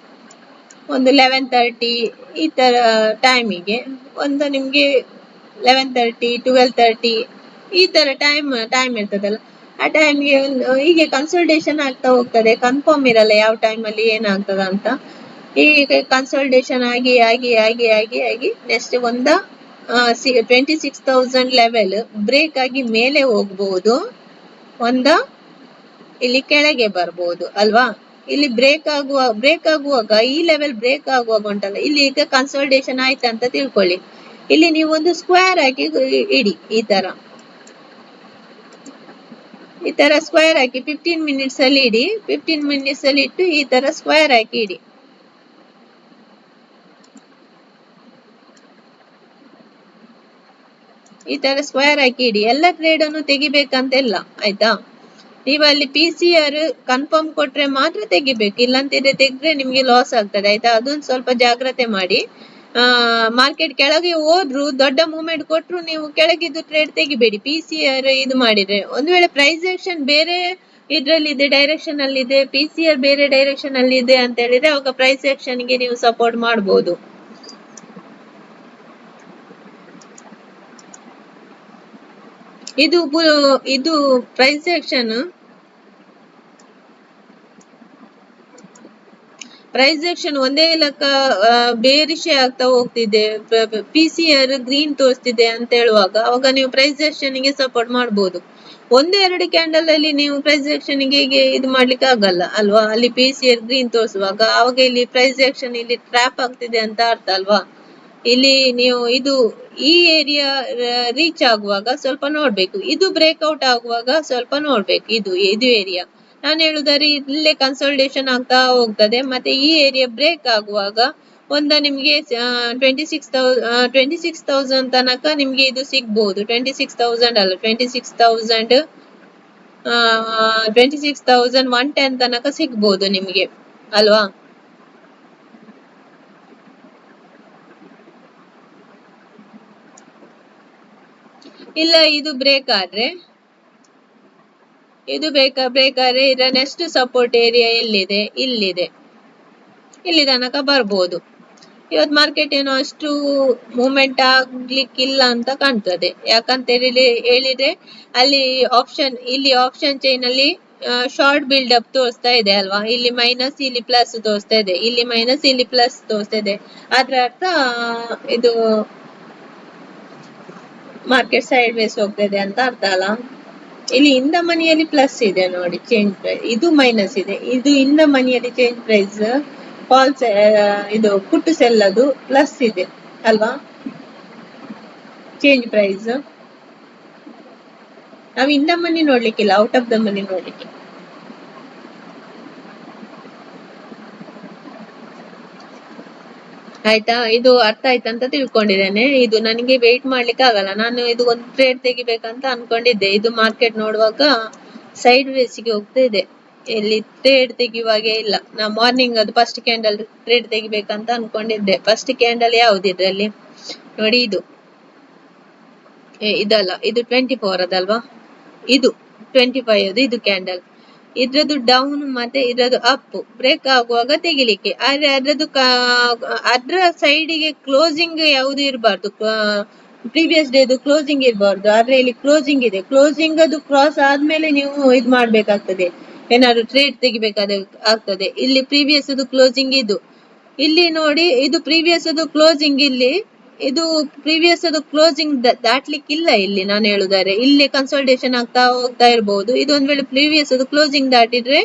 Speaker 1: ಒಂದು 11:30 ಈ ತರ ಟೈಮಿಗೆ ನಿಮ್ಗೆ 11:30 12:30 ಈ ತರ ಟೈಮ್ ಇರ್ತದಲ್ಲ, ಆ ಟೈಮ್ಗೆ ಹೀಗೆ ಕನ್ಸಲ್ಟೇಷನ್ ಆಗ್ತಾ ಹೋಗ್ತದೆ. ಕನ್ಫರ್ಮ್ ಇರಲ್ಲ ಯಾವ ಟೈಮಲ್ಲಿ ಏನಾಗ್ತದ ಅಂತ. ಹೀಗೆ ಕನ್ಸಲ್ಟೇಷನ್ ಆಗಿ ಆಗಿ ಆಗಿ ಆಗಿ ಆಗಿ ನೆಕ್ಸ್ಟ್ 26,000 ಲೆವೆಲ್ ಬ್ರೇಕ್ ಆಗಿ ಮೇಲೆ ಹೋಗ್ಬಹುದು, ಇಲ್ಲಿ ಕೆಳಗೆ ಬರ್ಬೋದು ಅಲ್ವಾ. ಇಲ್ಲಿ ಬ್ರೇಕ್ ಆಗುವಾಗ ಈ ಲೆವೆಲ್ ಬ್ರೇಕ್ ಆಗುವಾಗ ಉಂಟಲ್ಲ, ಇಲ್ಲಿ ಈಗ ಕನ್ಸಲ್ಟೇಷನ್ ಆಯ್ತಂತ ತಿಳ್ಕೊಳ್ಳಿ. ಇಲ್ಲಿ ನೀವು ಒಂದು ಸ್ಕ್ವೇರ್ ಹಾಕಿ ಇಡಿ, ಈ ತರ ಸ್ಕ್ವೇರ್ ಹಾಕಿ 15 ಮಿನಿಟ್ಸ್ ಅಲ್ಲಿ ಇಡಿ. 15 ಮಿನಿಟ್ಸ್ ಅಲ್ಲಿ ಇಟ್ಟು ಈ ತರ ಸ್ಕ್ವೇರ್ ಹಾಕಿ ಇಡಿ. ಈ ತರ ಸ್ಕ್ವೇರ್ ಹಾಕಿ ಇಡಿ. ಎಲ್ಲ ಟ್ರೇಡ್ ಅನ್ನು ತೆಗಿಬೇಕಂತೆಲ್ಲ ಆಯ್ತಾ. ನೀವು ಅಲ್ಲಿ PCR ಕನ್ಫರ್ಮ್ ಕೊಟ್ರೆ ಮಾತ್ರ ತೆಗಿಬೇಕು, ಇಲ್ಲಂತಿದ್ರೆ ತೆಗ್ದ್ರೆ ನಿಮ್ಗೆ ಲಾಸ್ ಆಗ್ತದೆ ಆಯ್ತಾ. ಅದೊಂದು ಸ್ವಲ್ಪ ಜಾಗ್ರತೆ ಮಾಡಿ. ಮಾರ್ಕೆಟ್ ಕೆಳಗೆ ಹೋದ್ರು, ದೊಡ್ಡ ಮೂವ್ಮೆಂಟ್ ಕೊಟ್ರು ನೀವು ಕೆಳಗಿದ್ದು ಟ್ರೇಡ್ ತೆಗಿಬೇಡಿ. PCR ಇದು ಮಾಡಿದ್ರೆ, ಒಂದು ವೇಳೆ ಪ್ರೈಸ್ ಆಕ್ಷನ್ ಬೇರೆ ಇದ್ರಲ್ಲಿ ಇದೆ, ಡೈರೆಕ್ಷನ್ ಅಲ್ಲಿ ಇದೆ, PCR ಬೇರೆ ಡೈರೆಕ್ಷನ್ ಅಲ್ಲಿ ಇದೆ ಅಂತ ಹೇಳಿದ್ರೆ ಅವಾಗ ಪ್ರೈಸ್ ಆಕ್ಷನ್ ಗೆ ನೀವು ಸಪೋರ್ಟ್ ಮಾಡಬಹುದು. ಇದು ಪ್ರೈಸ್ ಆಕ್ಷನ್ ಒಂದೇ ಲೆಕ್ಕ ಬೇರಿಷೆ ಆಗ್ತಾ ಹೋಗ್ತಿದೆ, PCR ಗ್ರೀನ್ ತೋರಿಸ್ತಿದೆ ಅಂತ ಹೇಳುವಾಗ ಅವಾಗ ನೀವು ಪ್ರೈಸ್ ಆಕ್ಷನ್ ಗೆ ಸಪೋರ್ಟ್ ಮಾಡಬಹುದು. 1-2 ಕ್ಯಾಂಡಲ್ ಅಲ್ಲಿ ನೀವು ಪ್ರೈಸ್ ಆಕ್ಷನ್ ಗೆ ಇದು ಮಾಡ್ಲಿಕ್ಕೆ ಆಗಲ್ಲ ಅಲ್ವಾ. ಅಲ್ಲಿ PCR ಗ್ರೀನ್ ತೋರಿಸುವಾಗ ಅವಾಗ ಇಲ್ಲಿ ಪ್ರೈಸ್ ಆಕ್ಷನ್ ಇಲ್ಲಿ ಟ್ರ್ಯಾಪ್ ಆಗ್ತಿದೆ ಅಂತ ಅರ್ಥ ಅಲ್ವಾ. ಇಲ್ಲಿ ನೀವು ಈ ಏರಿಯಾ ರೀಚ್ ಆಗುವಾಗ ಸ್ವಲ್ಪ ನೋಡ್ಬೇಕು, ಇದು ಬ್ರೇಕ್ಔಟ್ ಆಗುವಾಗ ಸ್ವಲ್ಪ ನೋಡ್ಬೇಕು. ಇದು ಏರಿಯಾ ನಾನು ಹೇಳುದಾದ್ರೆ ಇಲ್ಲೇ ಕನ್ಸಲ್ಟೇಷನ್ ಆಗ್ತಾ ಹೋಗ್ತದೆ. ಮತ್ತೆ ಈ ಏರಿಯಾ ಬ್ರೇಕ್ ಆಗುವಾಗ ನಿಮ್ಗೆ 26,000 ತನಕ ನಿಮ್ಗೆ ಇದು ಸಿಗ್ಬಹುದು. 26,000 ಅಲ್ಲ, 26,110 ತನಕ ಸಿಗ್ಬಹುದು ನಿಮ್ಗೆ ಅಲ್ವಾ. ಇಲ್ಲ, ಇದು ಬ್ರೇಕ್ ಆದ್ರೆ ಇದರ ನೆಕ್ಸ್ಟ್ ಸಪೋರ್ಟ್ ಏರಿಯಾ ಎಲ್ಲಿದೆ, ಇಲ್ಲಿ ತನಕ ಬರ್ಬೋದು. ಇವತ್ತು ಮಾರ್ಕೆಟ್ ಏನೋ ಅಷ್ಟು ಮೂವ್ಮೆಂಟ್ ಆಗ್ಲಿಕ್ಕಿಲ್ಲ ಅಂತ ಕಾಣ್ತದೆ. ಯಾಕಂತ ಹೇಳಿದ್ರೆ ಅಲ್ಲಿ ಆಪ್ಷನ್ ಚೈನ್ ಅಲ್ಲಿ ಶಾರ್ಟ್ ಬಿಲ್ಡ್ ಅಪ್ ತೋರಿಸ್ತಾ ಇದೆ ಅಲ್ವಾ. ಇಲ್ಲಿ ಮೈನಸ್, ಇಲ್ಲಿ ಪ್ಲಸ್ ತೋರಿಸ್ತಾ ಇದೆ, ಇಲ್ಲಿ ಮೈನಸ್, ಇಲ್ಲಿ ಪ್ಲಸ್ ತೋರಿಸ್ತಾ ಇದೆ. ಅದ್ರ ಅರ್ಥ ಇದು ಮಾರ್ಕೆಟ್ ಸೈಡ್ ವೇಸ್ ಹೋಗ್ತದೆ ಅಂತ ಅರ್ಥ ಅಲ್ಲ. ಇಲ್ಲಿ ಇನ್ ದ ಮನಿಯಲ್ಲಿ ಪ್ಲಸ್ ಇದೆ ನೋಡಿ, ಚೇಂಜ್ ಪ್ರೈಸ್. ಇದು ಮೈನಸ್ ಇದೆ, ಇದು ಇನ್ ದ ಮನಿಯಲ್ಲಿ ಚೇಂಜ್ ಪ್ರೈಸ್ ಫಾಲ್ಸ್, ಇದು ಪುಟ್ ಸೆಲ್ ಅದು ಪ್ಲಸ್ ಇದೆ ಅಲ್ವಾ. ಚೇಂಜ್ ಪ್ರೈಸ್ ನಾವು ಇನ್ ದ ಮನಿ ನೋಡ್ಲಿಕ್ಕಿಲ್ಲ, ಔಟ್ ಆಫ್ ದ ಮನಿ ನೋಡ್ಲಿಕ್ಕೆ. ಆಯ್ತಾ, ಇದು ಅರ್ಥ ಆಯ್ತಂತ ತಿಳ್ಕೊಂಡಿದ್ದೇನೆ. ಇದು ನನಗೆ ವೆಯ್ಟ್ ಮಾಡ್ಲಿಕ್ಕೆ ಆಗಲ್ಲ, ನಾನು ಇದು ಒಂದು ಟ್ರೇಡ್ ತೆಗಿಬೇಕಂತ ಅನ್ಕೊಂಡಿದ್ದೆ. ಇದು ಮಾರ್ಕೆಟ್ ನೋಡುವಾಗ ಸೈಡ್ ವೇಸ್ಗೆ ಹೋಗ್ತಾ ಇದೆ, ಇಲ್ಲಿ ಟ್ರೇಡ್ ತೆಗಿಯುವಾಗೆ ಇಲ್ಲ. ನಾ ಮಾರ್ನಿಂಗ್ ಅದು ಫಸ್ಟ್ ಕ್ಯಾಂಡಲ್ ಟ್ರೇಡ್ ತೆಗಿಬೇಕಂತ ಅನ್ಕೊಂಡಿದ್ದೆ. ಫಸ್ಟ್ ಕ್ಯಾಂಡಲ್ ಯಾವ್ದು ಇದ್ರಲ್ಲಿ ನೋಡಿ, ಇದಲ್ಲ, ಇದು 24 ಅದಲ್ವಾ, ಇದು 25 ಇದು ಕ್ಯಾಂಡಲ್. ಇದ್ರದ್ದು ಡೌನ್ ಮತ್ತೆ ಇದ್ರದ್ದು ಅಪ್ ಬ್ರೇಕ್ ಆಗುವಾಗ ತೆಗಿಲಿಕ್ಕೆ. ಆದ್ರೆ ಅದ್ರ ಸೈಡಿಗೆ ಕ್ಲೋಸಿಂಗ್ ಯಾವುದು ಇರಬಾರ್ದು, ಪ್ರೀವಿಯಸ್ ಡೇದು ಕ್ಲೋಸಿಂಗ್ ಇರಬಾರ್ದು. ಆದ್ರೆ ಇಲ್ಲಿ ಕ್ಲೋಸಿಂಗ್ ಇದೆ, ಕ್ಲೋಸಿಂಗ್ ಅದು ಕ್ರಾಸ್ ಆದ್ಮೇಲೆ ನೀವು ಇದು ಮಾಡ್ಬೇಕಾಗ್ತದೆ, ಏನಾದ್ರು ಟ್ರೇಡ್ ತೆಗಿಬೇಕಾಗ್ತದೆ. ಇಲ್ಲಿ ಪ್ರೀವಿಯಸ್ ಕ್ಲೋಸಿಂಗ್ ಇಲ್ಲಿ ನೋಡಿ, ಇದು ಪ್ರೀವಿಯಸ್ ಕ್ಲೋಸಿಂಗ್, ಇದು ಪ್ರೀವಿಯಸ್ ಕ್ಲೋಸಿಂಗ್ ದಾಟ್ಲಿಕ್ಕಿಲ್ಲ. ಇಲ್ಲಿ ನಾನು ಹೇಳುದಾರೆ ಇಲ್ಲಿ ಕನ್ಸಲ್ಟೇಷನ್ ಆಗ್ತಾ ಹೋಗ್ತಾ ಇರಬಹುದು. ಇದು ಒಂದ್ ವೇಳೆ ಪ್ರೀವಿಯಸ್ ಕ್ಲೋಸಿಂಗ್ ದಾಟಿದ್ರೆ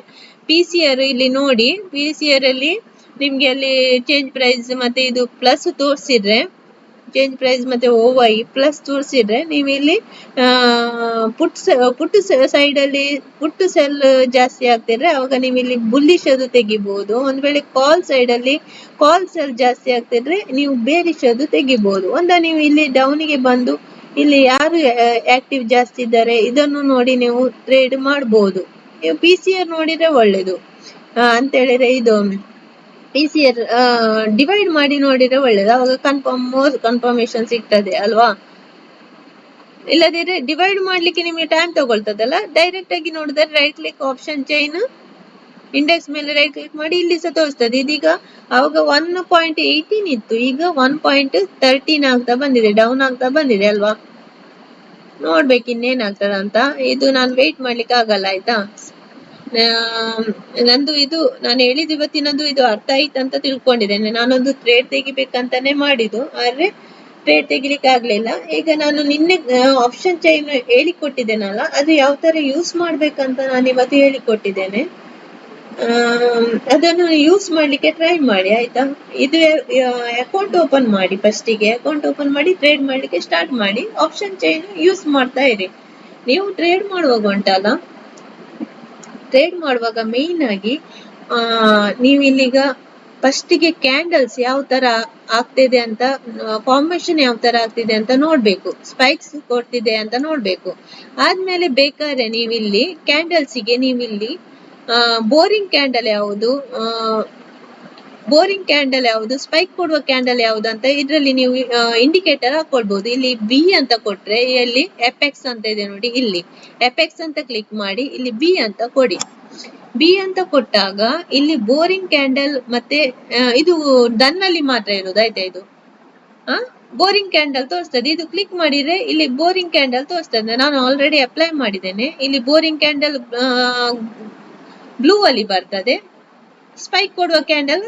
Speaker 1: PCR ಇಲ್ಲಿ ನೋಡಿ, PCR ಅಲ್ಲಿ ನಿಮ್ಗೆ ಅಲ್ಲಿ ಚೇಂಜ್ ಪ್ರೈಸ್ ಮತ್ತೆ ಇದು ಪ್ಲಸ್ ತೋರಿಸಿದ್ರೆ ಎಕ್ಸ್ಚೇಂಜ್ ಪ್ರೈಸ್ ಮತ್ತೆ OI ಪ್ಲಸ್ ತೋರಿಸಿದ್ರೆ ನೀವು ಇಲ್ಲಿ ಪುಟ್ ಸೈಡ್ ಅಲ್ಲಿ ಪುಟ್ ಸೆಲ್ ಜಾಸ್ತಿ ಆಗ್ತಿದ್ರೆ ಅವಾಗ ನೀವು ಇಲ್ಲಿ ಬುಲ್ಲಿಶ್ ಅದು ತೆಗಿಬಹುದು. ಒಂದ್ ವೇಳೆ ಕಾಲ್ ಸೈಡ್ ಅಲ್ಲಿ ಕಾಲ್ ಸೆಲ್ ಜಾಸ್ತಿ ಆಗ್ತಿದ್ರೆ ನೀವು ಬೇರಿಶ್ ಅದು ತೆಗಿಬಹುದು. ನೀವು ಇಲ್ಲಿ ಡೌನಿಗೆ ಬಂದು ಇಲ್ಲಿ ಯಾರು ಆಕ್ಟಿವ್ ಜಾಸ್ತಿ ಇದ್ದಾರೆ ಇದನ್ನು ನೋಡಿ ನೀವು ಟ್ರೇಡ್ ಮಾಡಬಹುದು. ನೀವು PCR ನೋಡಿದ್ರೆ ಒಳ್ಳೇದು ಅಂತ ಹೇಳಿದ್ರೆ ಇದು PCR ಡಿವೈಡ್ ಮಾಡಿ ನೋಡಿದ್ರೆ ಒಳ್ಳೇದು. ಅವಾಗ ಮೋರ್ ಕನ್ಫರ್ಮೇಶನ್ ಸಿಗ್ತದೆ ಅಲ್ವಾ. ಇಲ್ಲದಿದ್ರೆ ಡಿವೈಡ್ ಮಾಡ್ಲಿಕ್ಕೆ ನಿಮಗೆ ಟೈಮ್ ತಗೊಳ್ತದಲ್ಲ. ಡೈರೆಕ್ಟ್ ಆಗಿ ನೋಡಿದ್ರೆ right click option chain index ಮೇಲೆ ರೈಟ್ ಕ್ಲಿಕ್ ಮಾಡಿ ಇಲ್ಲಿ ಸಹ ತೋರಿಸ್ತದೆ. ಇದೀಗ ಅವಾಗ 1.18 ಇತ್ತು, ಈಗ 1.13 ಆಗ್ತಾ ಬಂದಿದೆ, ಡೌನ್ ಆಗ್ತಾ ಬಂದಿದೆ ಅಲ್ವಾ. ನೋಡ್ಬೇಕು ಇನ್ನೇನಾಗ್ತದ ಅಂತ. ಇದು ನಾನು ವೇಟ್ ಮಾಡ್ಲಿಕ್ಕೆ ಆಗಲ್ಲ ಆಯ್ತಾ. ನಂದು ಇದು ನಾನು ಹೇಳಿದ ಇವತ್ತಿನದು ಇದು ಅರ್ಥ ಆಯ್ತು ಅಂತ ತಿಳ್ಕೊಂಡಿದ್ದೇನೆ. ನಾನೊಂದು ಟ್ರೇಡ್ ತೆಗಿಬೇಕಂತಾನೆ ಮಾಡಿದ್ದು, ಆದ್ರೆ ಟ್ರೇಡ್ ತೆಗಿಲಿಕ್ಕೆ ಆಗ್ಲಿಲ್ಲ. ಈಗ ನಾನು ನಿನ್ನೆ ಆಪ್ಷನ್ ಚೈನ್ ಹೇಳಿಕೊಟ್ಟಿದ್ದೇನಲ್ಲ, ಅದು ಯಾವ ತರ ಯೂಸ್ ಮಾಡ್ಬೇಕಂತ ನಾನು ಇವತ್ತು ಹೇಳಿಕೊಟ್ಟಿದ್ದೇನೆ. ಅದನ್ನು ಯೂಸ್ ಮಾಡ್ಲಿಕ್ಕೆ ಟ್ರೈ ಮಾಡಿ ಆಯ್ತಾ. ಇದು ಅಕೌಂಟ್ ಓಪನ್ ಮಾಡಿ, ಫಸ್ಟಿಗೆ ಅಕೌಂಟ್ ಓಪನ್ ಮಾಡಿ ಟ್ರೇಡ್ ಮಾಡ್ಲಿಕ್ಕೆ ಸ್ಟಾರ್ಟ್ ಮಾಡಿ. ಆಪ್ಷನ್ ಚೈನ್ ಯೂಸ್ ಮಾಡ್ತಾ ಇರಿ. ನೀವು ಟ್ರೇಡ್ ಮಾಡುವಾಗ ಉಂಟಲ್ಲ, ಟ್ರೇಡ್ ಮಾಡುವಾಗ ಮೇನ್ ಆಗಿ ನೀವು ಇಲ್ಲಿಗ ಫಸ್ಟಿಗೆ ಕ್ಯಾಂಡಲ್ಸ್ ಯಾವ ತರ ಆಗ್ತಿದೆ ಅಂತ, ಫಾರ್ಮೇಶನ್ ಯಾವ ತರ ಆಗ್ತಿದೆ ಅಂತ ನೋಡ್ಬೇಕು, ಸ್ಪೈಕ್ಸ್ ಕೊಡ್ತಿದೆ ಅಂತ ನೋಡ್ಬೇಕು. ಆದ್ಮೇಲೆ ಬೇಕಾದ್ರೆ ನೀವಿಲ್ಲಿ ಕ್ಯಾಂಡಲ್ಸಿಗೆ ನೀವಿಲ್ಲಿ ಬೋರಿಂಗ್ ಕ್ಯಾಂಡಲ್ ಯಾವುದು, ಸ್ಪೈಕ್ ಕೊಡುವ ಕ್ಯಾಂಡಲ್ ಯಾವುದು ಅಂತ ಇದ್ರಲ್ಲಿ ನೀವು ಇಂಡಿಕೇಟರ್ ಹಾಕೊಳ್ಬಹುದು. ಇಲ್ಲಿ B ಅಂತ ಕೊಟ್ರೆ ಇಲ್ಲಿ ಎಪೆಕ್ಸ್ ಅಂತ ಇದೆ ನೋಡಿ, ಇಲ್ಲಿ ಎಪೆಕ್ಸ್ ಅಂತ ಕ್ಲಿಕ್ ಮಾಡಿ ಇಲ್ಲಿ B ಅಂತ ಕೊಡಿ. B ಅಂತ ಕೊಟ್ಟಾಗ ಇಲ್ಲಿ ಬೋರಿಂಗ್ ಕ್ಯಾಂಡಲ್ ಮತ್ತೆ ಇದು ಡನ್ ಅಲ್ಲಿ ಮಾತ್ರ ಇರುವುದು ಆಯ್ತಾ. ಇದು ಬೋರಿಂಗ್ ಕ್ಯಾಂಡಲ್ ತೋರಿಸ್ತದೆ. ಇದು ಕ್ಲಿಕ್ ಮಾಡಿದ್ರೆ ಇಲ್ಲಿ ಬೋರಿಂಗ್ ಕ್ಯಾಂಡಲ್ ತೋರಿಸ್ತದೆ. ನಾನು ಆಲ್ರೆಡಿ ಅಪ್ಲೈ ಮಾಡಿದ್ದೇನೆ. ಇಲ್ಲಿ ಬೋರಿಂಗ್ ಕ್ಯಾಂಡಲ್ ಬ್ಲೂ ಅಲ್ಲಿ ಬರ್ತದೆ, ಸ್ಪೈಕ್ ಕೊಡುವ ಕ್ಯಾಂಡಲ್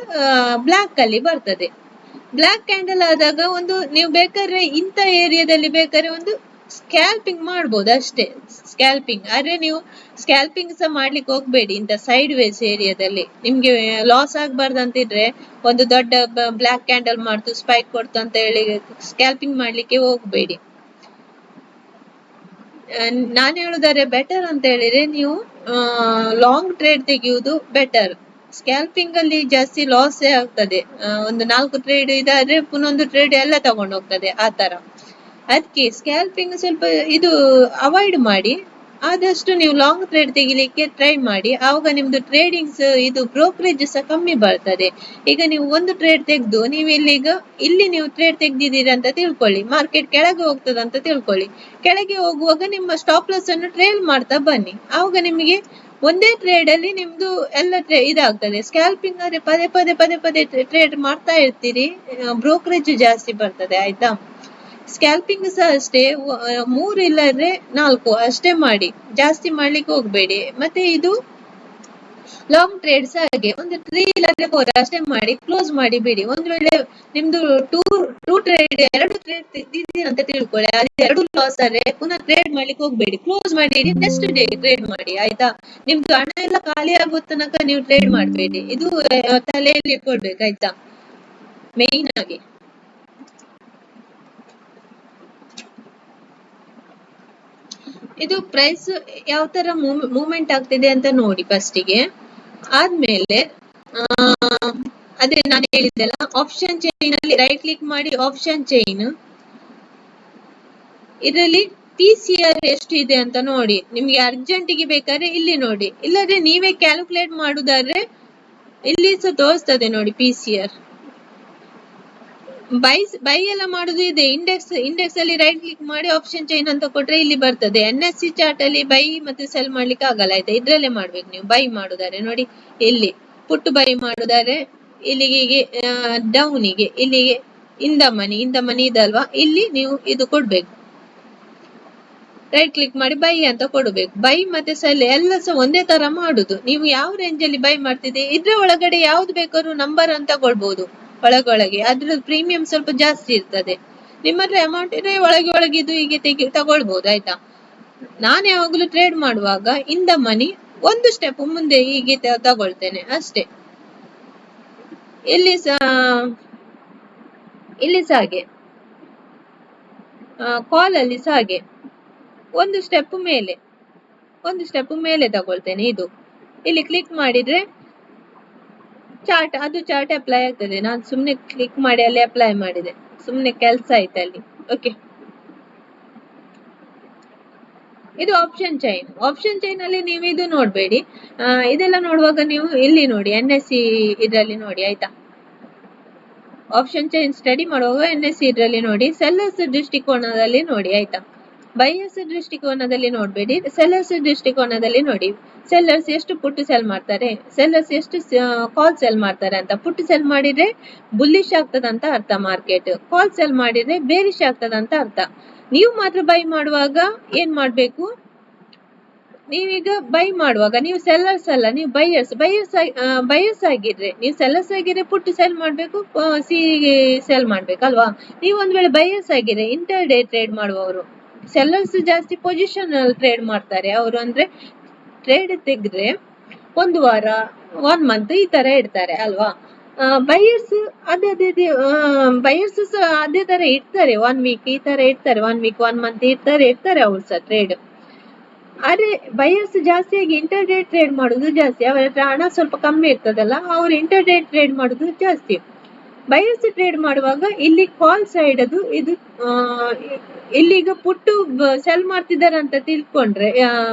Speaker 1: ಬ್ಲಾಕ್ ಅಲ್ಲಿ ಬರ್ತದೆ. ಬ್ಲಾಕ್ ಕ್ಯಾಂಡಲ್ ಆದಾಗ ಒಂದು ನೀವು ಬೇಕಾದ್ರೆ ಇಂಥ ಏರಿಯಾದಲ್ಲಿ ಬೇಕಾದ್ರೆ ಒಂದು ಸ್ಕ್ಯಾಲ್ಪಿಂಗ್ ಮಾಡ್ಬೋದು ಅಷ್ಟೇ, ಸ್ಕ್ಯಾಲ್ಪಿಂಗ್. ಆದ್ರೆ ನೀವು ಸ್ಕ್ಯಾಲ್ಪಿಂಗ್ ಸಹ ಮಾಡ್ಲಿಕ್ಕೆ ಹೋಗ್ಬೇಡಿ ಇಂಥ ಸೈಡ್ ವೇಸ್ ಏರಿಯಾದಲ್ಲಿ. ನಿಮ್ಗೆ ಲಾಸ್ ಆಗ್ಬಾರ್ದು ಅಂತಿದ್ರೆ ಒಂದು ದೊಡ್ಡ ಬ್ಲಾಕ್ ಕ್ಯಾಂಡಲ್ ಮಾಡ್ತು ಸ್ಪೈಕ್ ಕೊಡ್ತು ಅಂತ ಹೇಳಿ ಸ್ಕ್ಯಾಲ್ಪಿಂಗ್ ಮಾಡ್ಲಿಕ್ಕೆ ಹೋಗ್ಬೇಡಿ. ನಾನು ಹೇಳುದಾದ್ರೆ ಬೆಟರ್ ಅಂತ ಹೇಳಿದ್ರೆ ನೀವು ಲಾಂಗ್ ಟ್ರೇಡ್ ತೆಗೆಯುವುದು ಬೆಟರ್. ಸ್ಕ್ಯಾಲ್ಪಿಂಗ್ ಅಲ್ಲಿ ಜಾಸ್ತಿ ಲಾಸ್ ಆಗ್ತದೆ. ಒಂದು 4 ಟ್ರೇಡ್ ಇದಾದ್ರೆ ಪುನೊಂದು ಟ್ರೇಡ್ ಎಲ್ಲ ತಗೊಂಡು ಹೋಗ್ತದೆ ಆ ತರ. ಅದಕ್ಕೆ ಸ್ಕ್ಯಾಲ್ಪಿಂಗ್ ಸ್ವಲ್ಪ ಇದು ಅವಾಯ್ಡ್ ಮಾಡಿ. ಆದಷ್ಟು ನೀವು ಲಾಂಗ್ ಟ್ರೇಡ್ ತೆಗಿಲಿಕ್ಕೆ ಟ್ರೈ ಮಾಡಿ. ಆವಾಗ ನಿಮ್ದು ಟ್ರೇಡಿಂಗ್ಸ್ ಇದು ಬ್ರೋಕರೇಜ್ ಸಹ ಕಮ್ಮಿ ಬರ್ತದೆ. ಈಗ ನೀವು ಒಂದು ಟ್ರೇಡ್ ತೆಗೆದು ನೀವು ಇಲ್ಲಿ ನೀವು ಟ್ರೇಡ್ ತೆಗ್ದಿದ್ದೀರಿ ಅಂತ ತಿಳ್ಕೊಳ್ಳಿ, ಮಾರ್ಕೆಟ್ ಕೆಳಗೆ ಹೋಗ್ತದೆ ಅಂತ ತಿಳ್ಕೊಳ್ಳಿ. ಕೆಳಗೆ ಹೋಗುವಾಗ ನಿಮ್ಮ ಸ್ಟಾಪ್ ಲಾಸ್ ಅನ್ನು ಟ್ರೇಲ್ ಮಾಡ್ತಾ ಬನ್ನಿ. ಆವಾಗ ನಿಮಗೆ ಒಂದೇ ಟ್ರೇಡ್ ಅಲ್ಲಿ ನಿಮ್ದು ಎಲ್ಲ ಇದಾಗ್ತದೆ. ಸ್ಕ್ಯಾಲ್ಪಿಂಗ್ ಆದ್ರೆ ಪದೇ ಪದೇ ಟ್ರೇಡ್ ಮಾಡ್ತಾ ಇರ್ತೀರಿ, ಬ್ರೋಕರೇಜ್ ಜಾಸ್ತಿ ಬರ್ತದೆ ಆಯ್ತಾ. ಸ್ಕ್ಯಾಲ್ಪಿಂಗ್ ಸಹ ಅಷ್ಟೇ, 3 ಇಲ್ಲದ್ರೆ 4 ಅಷ್ಟೇ ಮಾಡಿ, ಜಾಸ್ತಿ ಮಾಡ್ಲಿಕ್ಕೆ ಹೋಗ್ಬೇಡಿ. ಮತ್ತೆ ಇದು ಲಾಂಗ್ ಟ್ರೇಡ್ಸ್ ಹಾಗೆ, ಒಂದು 3 ಇಲ್ಲದ್ರೆ 4 ಅಷ್ಟೇ ಮಾಡಿ ಕ್ಲೋಸ್ ಮಾಡಿ ಬಿಡಿ. ಒಂದ್ ವೇಳೆ ನಿಮ್ದು ಟೂ ಟ್ರೇಡ್ 2 ಟ್ರೇಡ್ ತೆಗ್ದಿದ್ದೀರಿ ಅಂತ ತಿಳ್ಕೊಳ್ಳಿ, ಅದು 2 ಲಾಸ್ ಆದ್ರೆ ಪುನಃ ಟ್ರೇಡ್ ಮಾಡ್ಲಿಕ್ಕೆ ಹೋಗ್ಬೇಡಿ, ಕ್ಲೋಸ್ ಮಾಡಿ ನೆಕ್ಸ್ಟ್ ಡೇ ಟ್ರೇಡ್ ಮಾಡಿ ಆಯ್ತಾ. ನಿಮ್ದು ಹಣ ಎಲ್ಲ ಖಾಲಿ ಆಗೋ ತನಕ ನೀವು ಟ್ರೇಡ್ ಮಾಡಬೇಡಿ. ಇದು ತಲೆಯಲ್ಲಿ ಇಟ್ಕೊಳ್ಬೇಕು ಆಯ್ತಾ, ಮೇನ್ ಆಗಿ. ಇದು ಪ್ರೈಸ್ ಯಾವ ತರ ಮೂವ್ಮೆಂಟ್ ಆಗ್ತಿದೆ ಅಂತ ನೋಡಿ ಫಸ್ಟಿಗೆ. ಆದ್ಮೇಲೆ ಅದೇ ನಾನು ಹೇಳಿದ್ದೆಲ್ಲ, ಆಪ್ಷನ್ ಚೈನ್ ಅಲ್ಲಿ ರೈಟ್ ಕ್ಲಿಕ್ ಮಾಡಿ ಆಪ್ಷನ್ ಚೈನ್, ಇದರಲ್ಲಿ PCR ಎಷ್ಟು ಇದೆ ಅಂತ ನೋಡಿ. ನಿಮ್ಗೆ ಅರ್ಜೆಂಟಿಗೆ ಬೇಕಾದ್ರೆ ಇಲ್ಲಿ ನೋಡಿ, ಇಲ್ಲದ್ರೆ ನೀವೇ ಕ್ಯಾಲ್ಕುಲೇಟ್ ಮಾಡುದಾದ್ರೆ ಇಲ್ಲಿ ಸಹ ತೋರಿಸ್ತದೆ ನೋಡಿ PCR. ಬೈ ಎಲ್ಲ ಮಾಡುದು ಇದೆ. ಇಂಡೆಕ್ಸ್ ಅಲ್ಲಿ ರೈಟ್ ಕ್ಲಿಕ್ ಮಾಡಿ ಆಪ್ಷನ್ ಚೈನ್ ಅಂತ ಕೊಟ್ರೆ ಇಲ್ಲಿ ಬರ್ತದೆ. NSE ಚಾರ್ಟ್ ಅಲ್ಲಿ ಬೈ ಮತ್ತೆ ಸೆಲ್ ಮಾಡ್ಲಿಕ್ಕೆ ಆಗಲ್ಲ ಆಯ್ತಾ, ಇದ್ರಲ್ಲೇ ಮಾಡ್ಬೇಕು ನೀವು. ಬೈ ಮಾಡುದಾದ್ರೆ ನೋಡಿ, ಇಲ್ಲಿ ಪುಟ್ಟು ಬೈ ಮಾಡುದಾದ್ರೆ ಇಲ್ಲಿಗೆ ಡೌನಿಗೆ, ಇಲ್ಲಿಗೆ ಇಂದ ಮನಿ ಇದಲ್ವಾ, ಇಲ್ಲಿ ನೀವು ಇದು ಕೊಡ್ಬೇಕು, ರೈಟ್ ಕ್ಲಿಕ್ ಮಾಡಿ ಬೈ ಅಂತ ಕೊಡಬೇಕು. ಬೈ ಮತ್ತೆ ಸೆಲ್ ಎಲ್ಲ ಸಹ ಒಂದೇ ತರ ಮಾಡುದು. ನೀವು ಯಾವ ರೇಂಜ್ ಅಲ್ಲಿ ಬೈ ಮಾಡ್ತಿದೆ ಇದ್ರ ಒಳಗಡೆ ಯಾವ್ದು ಬೇಕಾದ್ರೂ ನಂಬರ್ ಅಂತ ತಗೊಳ್ಬಹುದು ಒಳಗೊಳಗೆ. ಅದ್ರ ಪ್ರೀಮಿಯಂ ಸ್ವಲ್ಪ ಜಾಸ್ತಿ ಇರ್ತದೆ. ನಿಮ್ಮ ಹತ್ರ ಅಮೌಂಟ್ ಇದ್ರೆ ಒಳಗೆ ಇದು ಹೀಗೆ ತಗೊಳ್ಬಹುದು ಆಯ್ತಾ. ನಾನು ಯಾವಾಗಲೂ ಟ್ರೇಡ್ ಮಾಡುವಾಗ ಇಂದ ಮನಿ ಒಂದು ಸ್ಟೆಪ್ ಮುಂದೆ ಹೀಗೆ ತಗೊಳ್ತೇನೆ ಅಷ್ಟೇ. ಇಲ್ಲಿ ಸಹ ಹಾಗೆ ಕಾಲ್ ಅಲ್ಲಿ ಸಹ ಹಾಗೆ ಒಂದು ಸ್ಟೆಪ್ ಮೇಲೆ ತಗೊಳ್ತೇನೆ. ಇದು ಇಲ್ಲಿ ಕ್ಲಿಕ್ ಮಾಡಿದ್ರೆ ಚಾರ್ಟ್ ಅಪ್ಲೈ ಆಗ್ತದೆ. ನಾನು ಸುಮ್ನೆ ಕ್ಲಿಕ್ ಮಾಡಿ ಅಲ್ಲಿ ಅಪ್ಲೈ ಮಾಡಿದೆ, ಸುಮ್ನೆ ಕೆಲ್ಸ ಆಯ್ತು ಅಲ್ಲಿ. ಓಕೆ, ಇದು ಆಪ್ಷನ್ ಚೈನ್ ಅಲ್ಲಿ ನೀವು ಇದು ನೋಡ್ಬೇಡಿ. ಇದೆಲ್ಲ ನೋಡುವಾಗ ನೀವು ಇಲ್ಲಿ ನೋಡಿ, NSE ಇದರಲ್ಲಿ ನೋಡಿ ಆಯ್ತಾ. ಆಪ್ಷನ್ ಚೈನ್ ಸ್ಟಡಿ ಮಾಡುವಾಗ NSE ಇದರಲ್ಲಿ ನೋಡಿ, ಸೆಲ್ಲರ್ಸ್ ದೃಷ್ಟಿಕೋನದಲ್ಲಿ ನೋಡಿ ಆಯ್ತಾ. ಬೈಯರ್ಸ್ ದೃಷ್ಟಿಕೋನದಲ್ಲಿ ನೋಡ್ಬೇಡಿ, ಸೆಲ್ಲರ್ಸ್ ದೃಷ್ಟಿಕೋನದಲ್ಲಿ ನೋಡಿ. ಸೆಲ್ಲರ್ಸ್ ಎಷ್ಟು ಪುಟ್ಟು ಸೆಲ್ ಮಾಡ್ತಾರೆ, ಸೆಲ್ಲರ್ಸ್ ಎಷ್ಟು ಕಾಲ್ ಸೆಲ್ ಮಾಡ್ತಾರೆ ಅಂತ. ಪುಟ್ಟು ಸೆಲ್ ಮಾಡಿದ್ರೆ ಬುಲ್ಲಿಶ್ ಆಗ್ತದಂತ ಅರ್ಥ ಮಾರ್ಕೆಟ್, ಕಾಲ್ ಸೆಲ್ ಮಾಡಿದ್ರೆ ಬೇರಿಶ್ ಆಗ್ತದಂತ ಅರ್ಥ. ನೀವು ಮಾತ್ರ ಬೈ ಮಾಡುವಾಗ ಏನ್ ಮಾಡ್ಬೇಕು, ನೀವೀಗ ಬೈ ಮಾಡುವಾಗ ನೀವು ಸೆಲ್ಲರ್ಸ್ ಅಲ್ಲ, ನೀವು ಬೈಯರ್ಸ್ ಆಗಿದ್ರೆ, ನೀವು ಸೆಲ್ಲರ್ಸ್ ಆಗಿದ್ರೆ ಪುಟ್ಟು ಸೆಲ್ ಮಾಡ್ಬೇಕು, ಸಿ ಸೆಲ್ ಮಾಡ್ಬೇಕಲ್ವಾ. ನೀವು ಒಂದ್ ವೇಳೆ ಬೈಯರ್ಸ್ ಆಗಿದ್ರೆ ಇಂಟರ್ ಡೇ ಟ್ರೇಡ್ ಮಾಡುವವರು, ಸೆಲ್ಲರ್ಸ್ ಜಾಸ್ತಿ ಪೊಸಿಷನ್ ಟ್ರೇಡ್ ಮಾಡ್ತಾರೆ ಅವರು. ಅಂದ್ರೆ ಟ್ರೇಡ್ ತೆಗೆದ್ರೆ ಒಂದು ವಾರ, 1 ಮಂತ್ ಈ ತರ ಇಡ್ತಾರೆ ಅಲ್ವಾ. ಬೈಯರ್ಸ್ ಬೈಯರ್ಸ್ ಸಹ ಅದೇ ತರ ಇಡ್ತಾರೆ, 1 ವೀಕ್ ಈ ತರ ಇಡ್ತಾರೆ, 1 ವೀಕ್ 1 ಮಂತ್ ಇರ್ತಾರೆ ಅವ್ರು ಸಹ ಟ್ರೇಡ್. ಆದ್ರೆ ಬೈಯರ್ಸ್ ಜಾಸ್ತಿಯಾಗಿ ಇಂಟರ್ ಡೇ ಟ್ರೇಡ್ ಮಾಡುದು ಜಾಸ್ತಿ, ಅವರ ಹತ್ರ ಹಣ ಸ್ವಲ್ಪ ಕಮ್ಮಿ ಇರ್ತದಲ್ಲ, ಅವ್ರು ಇಂಟರ್ ಡೇ ಟ್ರೇಡ್ ಮಾಡುದು ಜಾಸ್ತಿ. ಬೈಯರ್ಸ್ ಟ್ರೇಡ್ ಮಾಡುವಾಗ ಇಲ್ಲಿ ಕಾಲ್ ಸೈಡ್ ಅದು ಇದು ಇಲ್ಲಿಗ ಪುಟ್ಟು ಸೆಲ್ ಮಾಡ್ತಿದ್ದಾರೆ ಅಂತ ತಿಳ್ಕೊಂಡ್ರೆ,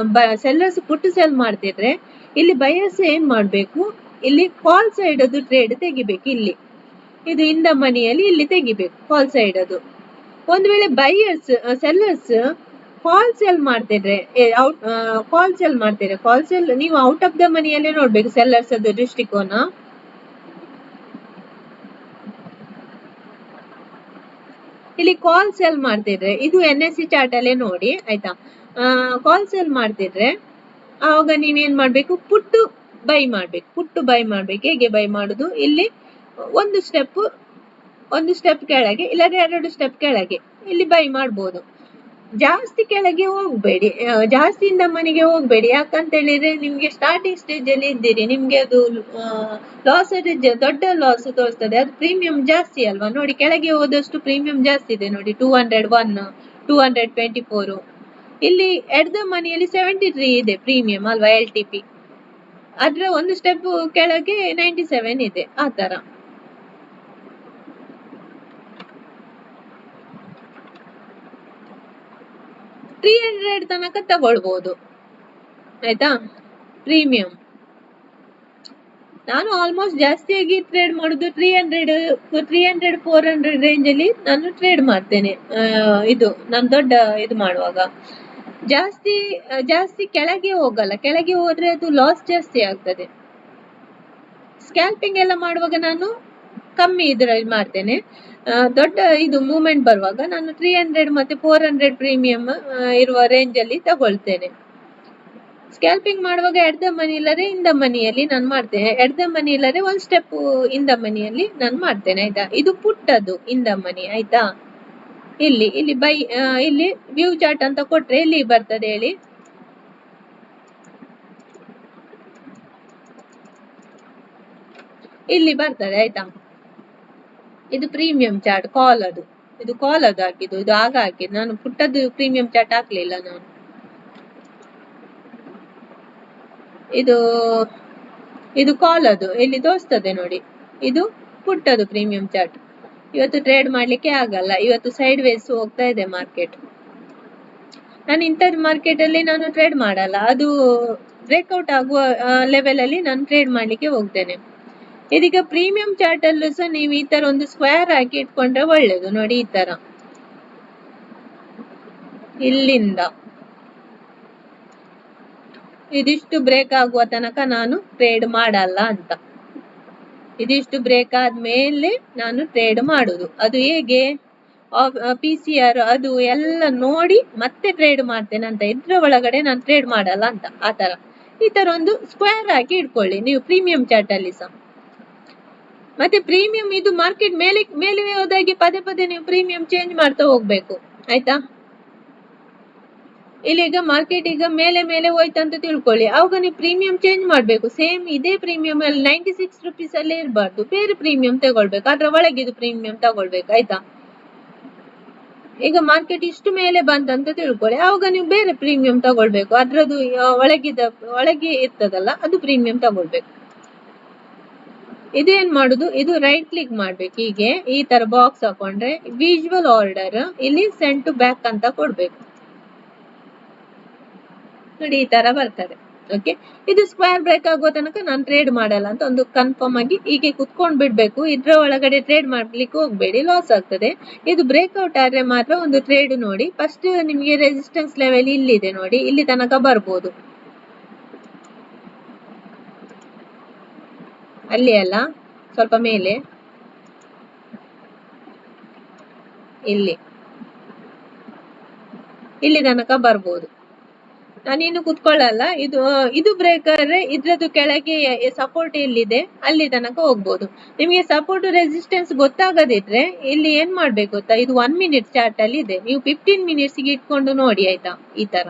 Speaker 1: ಸೆಲ್ಲರ್ಸ್ ಪುಟ್ಟು ಸೆಲ್ ಮಾಡ್ತಿದ್ರೆ ಇಲ್ಲಿ ಬೈಯರ್ಸ್ ಏನ್ ಮಾಡ್ಬೇಕು, ಇಲ್ಲಿ ಕಾಲ್ ಸೈಡ್ ಅದು ಟ್ರೇಡ್ ತೆಗಿಬೇಕು. ಇಲ್ಲಿ ಇದು ಇನ್ ದ ಮನಿಯಲ್ಲಿ ಇಲ್ಲಿ ತೆಗಿಬೇಕು ಕಾಲ್ ಸೈಡ್ ಅದು. ಒಂದು ವೇಳೆ ಸೆಲ್ಲರ್ಸ್ ಕಾಲ್ ಸೆಲ್ ಮಾಡ್ತಿದ್ರೆ, ಕಾಲ್ ಸೆಲ್ ನೀವು ಔಟ್ ಆಫ್ ದ ಮನಿಯಲ್ಲೇ ನೋಡ್ಬೇಕು ಸೆಲ್ಲರ್ಸ್ ಅದು ದೃಷ್ಟಿಕೋನ. ಇಲ್ಲಿ ಕಾಲ್ ಸೆಲ್ ಮಾಡ್ತಿದ್ರೆ ಇದು NSE ಚಾರ್ಟ್ ಅಲ್ಲೇ ನೋಡಿ ಆಯ್ತಾ. ಕಾಲ್ ಸೆಲ್ ಮಾಡ್ತಿದ್ರೆ ಆವಾಗ ನೀವೇನ್ ಮಾಡ್ಬೇಕು, ಪುಟ್ಟು ಬೈ ಮಾಡ್ಬೇಕು. ಹೇಗೆ ಬೈ ಮಾಡುದು, ಇಲ್ಲಿ ಒಂದು ಸ್ಟೆಪ್ ಕೆಳಗೆ, ಇಲ್ಲದ್ರೆ 2 ಸ್ಟೆಪ್ ಕೆಳಗೆ ಇಲ್ಲಿ ಬೈ ಮಾಡ್ಬೋದು. ಜಾಸ್ತಿ ಕೆಳಗೆ ಹೋಗ್ಬೇಡಿ, ಜಾಸ್ತಿಯಿಂದ ಮನೆಗೆ ಹೋಗ್ಬೇಡಿ. ಯಾಕಂತ ಹೇಳಿದ್ರೆ ನಿಮ್ಗೆ ಸ್ಟಾರ್ಟಿಂಗ್ ಸ್ಟೇಜ್ ಅಲ್ಲಿ ಇದ್ದೀರಿ, ನಿಮ್ಗೆ ಅದು ಲಾಸ್ ದೊಡ್ಡ ಲಾಸ್ ತೋರಿಸ್ತದೆ. ಅದು ಪ್ರೀಮಿಯಂ ಜಾಸ್ತಿ ಅಲ್ವಾ. ನೋಡಿ ಕೆಳಗೆ ಹೋದಷ್ಟು ಪ್ರೀಮಿಯಂ ಜಾಸ್ತಿ ಇದೆ ನೋಡಿ, 201, 224. ಇಲ್ಲಿ ಎಟ್ ದ ಮನಿಯಲ್ಲಿ 73 ಇದೆ ಪ್ರೀಮಿಯಂ ಅಲ್ವಾ, LTP. ಅದ್ರ ಒಂದು ಸ್ಟೆಪ್ ಕೆಳಗೆ 97 ಇದೆ. ಆ ತರ 300 ತನಕ ತಗೊಳ್ಬಹುದು ಆಯ್ತಾ ಪ್ರೀಮಿಯಂ. ನಾನು ಆಲ್ಮೋಸ್ಟ್ ಜಾಸ್ತಿಯಾಗಿ ಟ್ರೇಡ್ ಮಾಡುದು 300 400 ರೇಂಜ್ ಅಲ್ಲಿ ನಾನು ಟ್ರೇಡ್ ಮಾಡ್ತೇನೆ. ಇದು ನಾನು ದೊಡ್ಡ ಇದು ಮಾಡುವಾಗ ಜಾಸ್ತಿ ಕೆಳಗೆ ಹೋಗಲ್ಲ, ಕೆಳಗೆ ಹೋದ್ರೆ ಅದು ಲಾಸ್ ಜಾಸ್ತಿ ಆಗ್ತದೆ. ಸ್ಕ್ಯಾಲ್ಪಿಂಗ್ ಎಲ್ಲ ಮಾಡುವಾಗ ನಾನು ಕಮ್ಮಿ ಇದ್ರಲ್ಲಿ ಮಾಡ್ತೇನೆ. ದೊಡ್ಡ ಇದು ಮೂವ್ಮೆಂಟ್ ಬರುವಾಗ ನಾನು 300 ಮತ್ತೆ 400 ಪ್ರೀಮಿಯಂ ಇರುವ ರೇಂಜ್ ಅಲ್ಲಿ ತಗೊಳ್ತೇನೆ. ಸ್ಕ್ಯಾಲ್ಪಿಂಗ್ ಮಾಡುವಾಗ ಎಟ್ ದ ಮನಿ ಇಲ್ಲದೆ ಇನ್ ದ ಮನಿಯಲ್ಲಿ ನಾನು ಮಾಡ್ತೇನೆ, ಎಟ್ ದ ಮನಿ ಇಲ್ಲದೆ 1 ಸ್ಟೆಪ್ ಇನ್ ದ ಮನಿಯಲ್ಲಿ ನಾನು ಮಾಡ್ತೇನೆ ಆಯ್ತಾ. ಇದು ಪುಟ್ಟದು ಇನ್ ದ ಮನಿ ಆಯ್ತಾ. ಇಲ್ಲಿ ಬೈ ಇಲ್ಲಿ ವ್ಯೂ ಚಾರ್ಟ್ ಅಂತ ಕೊಟ್ರೆ ಇಲ್ಲಿ ಬರ್ತದೆ ಹೇಳಿ, ಇಲ್ಲಿ ಬರ್ತದೆ ಆಯ್ತಾ. ಇದು ಪ್ರೀಮಿಯಂ ಚಾರ್ಟ್ ಇದು ಕಾಲ್ ಅದು ಹಾಕಿದ್ದು, ಇದು ಆಗ ಹಾಕಿದ್ದು ನಾನು. ಪುಟ್ಟದ್ದು ಪ್ರೀಮಿಯಂ ಚಾರ್ಟ್ ಹಾಕ್ಲಿಲ್ಲ ನಾನು. ಇದು ಕಾಲ್ ಅದು ಇಲ್ಲಿ ತೋರಿಸ್ತದೆ ನೋಡಿ, ಇದು ಪುಟ್ಟದು ಪ್ರೀಮಿಯಂ ಚಾರ್ಟ್. ಇವತ್ತು ಟ್ರೇಡ್ ಮಾಡ್ಲಿಕ್ಕೆ ಆಗಲ್ಲ, ಇವತ್ತು ಸೈಡ್ ವೇಸ್ ಹೋಗ್ತಾ ಇದೆ ಮಾರ್ಕೆಟ್. ನಾನು ಇಂಥದ್ದು ಮಾರ್ಕೆಟ್ ಅಲ್ಲಿ ನಾನು ಟ್ರೇಡ್ ಮಾಡಲ್ಲ, ಅದು ಬ್ರೇಕ್ಔಟ್ ಆಗುವ ಲೆವೆಲ್ ಅಲ್ಲಿ ನಾನು ಟ್ರೇಡ್ ಮಾಡ್ಲಿಕ್ಕೆ ಹೋಗ್ತೇನೆ. ಇದೀಗ ಪ್ರೀಮಿಯಂ ಚಾರ್ಟ್ ಅಲ್ಲೂ ಸಹ ನೀವು ಈ ತರ ಒಂದು ಸ್ಕ್ವೇರ್ ಹಾಕಿ ಇಟ್ಕೊಂಡ್ರೆ ಒಳ್ಳೇದು ನೋಡಿ. ಈ ತರ ಇಲ್ಲಿಂದ ಇದಿಷ್ಟು ಬ್ರೇಕ್ ಆಗುವ ತನಕ ನಾನು ಟ್ರೇಡ್ ಮಾಡಲ್ಲ ಅಂತ. ಇದಿಷ್ಟು ಬ್ರೇಕ್ ಆದ್ಮೇಲೆ ನಾನು ಟ್ರೇಡ್ ಮಾಡುದು. ಅದು ಹೇಗೆ, PCR ಅದು ಎಲ್ಲ ನೋಡಿ ಮತ್ತೆ ಟ್ರೇಡ್ ಮಾಡ್ತೇನೆ ಅಂತ. ಇದ್ರ ಒಳಗಡೆ ನಾನು ಟ್ರೇಡ್ ಮಾಡಲ್ಲ ಅಂತ. ಆ ತರ ಈ ತರ ಒಂದು ಸ್ಕ್ವೇರ್ ಹಾಕಿ ಇಟ್ಕೊಳ್ಳಿ ನೀವು ಪ್ರೀಮಿಯಂ ಚಾರ್ಟ್ ಅಲ್ಲಿ ಸಹ. ಮತ್ತೆ ಪ್ರೀಮಿಯಂ ಇದು ಮಾರ್ಕೆಟ್ ಮೇಲೆ ಹೋದಾಗೆ ಪದೇ ನೀವು ಪ್ರೀಮಿಯಂ ಚೇಂಜ್ ಮಾಡ್ತಾ ಹೋಗ್ಬೇಕು ಆಯ್ತಾ. ಇಲ್ಲೀಗ ಮಾರ್ಕೆಟ್ ಈಗ ಮೇಲೆ ಹೋಯ್ತಂತ ತಿಳ್ಕೊಳ್ಳಿ, ಅವಾಗ ನೀವು ಪ್ರೀಮಿಯಂ ಚೇಂಜ್ ಮಾಡ್ಬೇಕು. ಸೇಮ್ ಇದೇ ಪ್ರೀಮಿಯಂ ಅಲ್ಲಿ 96 ರುಪೀಸ್ ಅಲ್ಲೇ ಇರಬಾರ್ದು, ಬೇರೆ ಪ್ರೀಮಿಯಂ ತಗೊಳ್ಬೇಕು, ಅದ್ರ ಒಳಗಿದು ಪ್ರೀಮಿಯಂ ತಗೊಳ್ಬೇಕು ಆಯ್ತಾ. ಈಗ ಮಾರ್ಕೆಟ್ ಇಷ್ಟು ಮೇಲೆ ಬಂತಂತ ತಿಳ್ಕೊಳ್ಳಿ, ಆವಾಗ ನೀವು ಬೇರೆ ಪ್ರೀಮಿಯಂ ತಗೊಳ್ಬೇಕು. ಅದ್ರದ್ದು ಒಳಗೆ ಇರ್ತದಲ್ಲ, ಅದು ಪ್ರೀಮಿಯಂ ತಗೊಳ್ಬೇಕು. ಇದೇನ್ ಮಾಡುದು, ಇದು ರೈಟ್ ಕ್ಲಿಕ್ ಮಾಡ್ಬೇಕು. ಹೀಗೆ ಈ ತರ ಬಾಕ್ಸ್ ಹಾಕೊಂಡ್ರೆ ವಿಜುವಲ್ ಆರ್ಡರ್, ಇಲ್ಲಿ ಸೆಂಡ್ ಟು ಬ್ಯಾಕ್ ಅಂತ ಕೊಡ್ಬೇಕು. ನೋಡಿ ಈ ತರ ಬರ್ತದೆ. ಓಕೆ, ಇದು ಸ್ಕ್ವೇರ್ ಬ್ರೇಕ್ ಆಗೋ ತನಕ ನಾನು ಟ್ರೇಡ್ ಮಾಡಲ್ಲ ಅಂತ ಒಂದು ಕನ್ಫರ್ಮ್ ಆಗಿ ಹೀಗೆ ಕುತ್ಕೊಂಡ್ ಬಿಡ್ಬೇಕು. ಇದ್ರ ಒಳಗಡೆ ಟ್ರೇಡ್ ಮಾಡ್ಲಿಕ್ಕೆ ಹೋಗ್ಬೇಡಿ, ಲಾಸ್ ಆಗ್ತದೆ. ಇದು ಬ್ರೇಕ್ಔಟ್ ಆದ್ರೆ ಮಾತ್ರ ಒಂದು ಟ್ರೇಡ್ ನೋಡಿ. ಫಸ್ಟ್ ನಿಮ್ಗೆ ರೆಸಿಸ್ಟೆನ್ಸ್ ಲೆವೆಲ್ ಇಲ್ಲಿದೆ ನೋಡಿ, ಇಲ್ಲಿ ತನಕ ಬರ್ಬೋದು. ಅಲ್ಲಿ ಅಲ್ಲ, ಸ್ವಲ್ಪ ಮೇಲೆ, ಇಲ್ಲಿ ತನಕ ಬರ್ಬೋದು. ನಾನಿನ್ನು ಕುತ್ಕೊಳ್ಳಲ್ಲ. ಇದು ಬ್ರೇಕ್ ಆದ್ರೆ ಇದ್ರದ್ದು ಕೆಳಗೆ ಸಪೋರ್ಟ್ ಎಲ್ಲಿದೆ ಅಲ್ಲಿ ತನಕ ಹೋಗ್ಬೋದು. ನಿಮಗೆ ಸಪೋರ್ಟ್ ರೆಸಿಸ್ಟೆನ್ಸ್ ಗೊತ್ತಾಗದಿದ್ರೆ ಇಲ್ಲಿ ಏನ್ ಮಾಡ್ಬೇಕು ಗೊತ್ತಾ, ಇದು 1 ಮಿನಿಟ್ ಚಾರ್ಟ್ ಅಲ್ಲಿ ಇದೆ. ನೀವು 15 ಮಿನಿಟ್ಸ್ ಗೆ ಇಟ್ಕೊಂಡು ನೋಡಿ ಆಯ್ತಾ. ಈ ತರ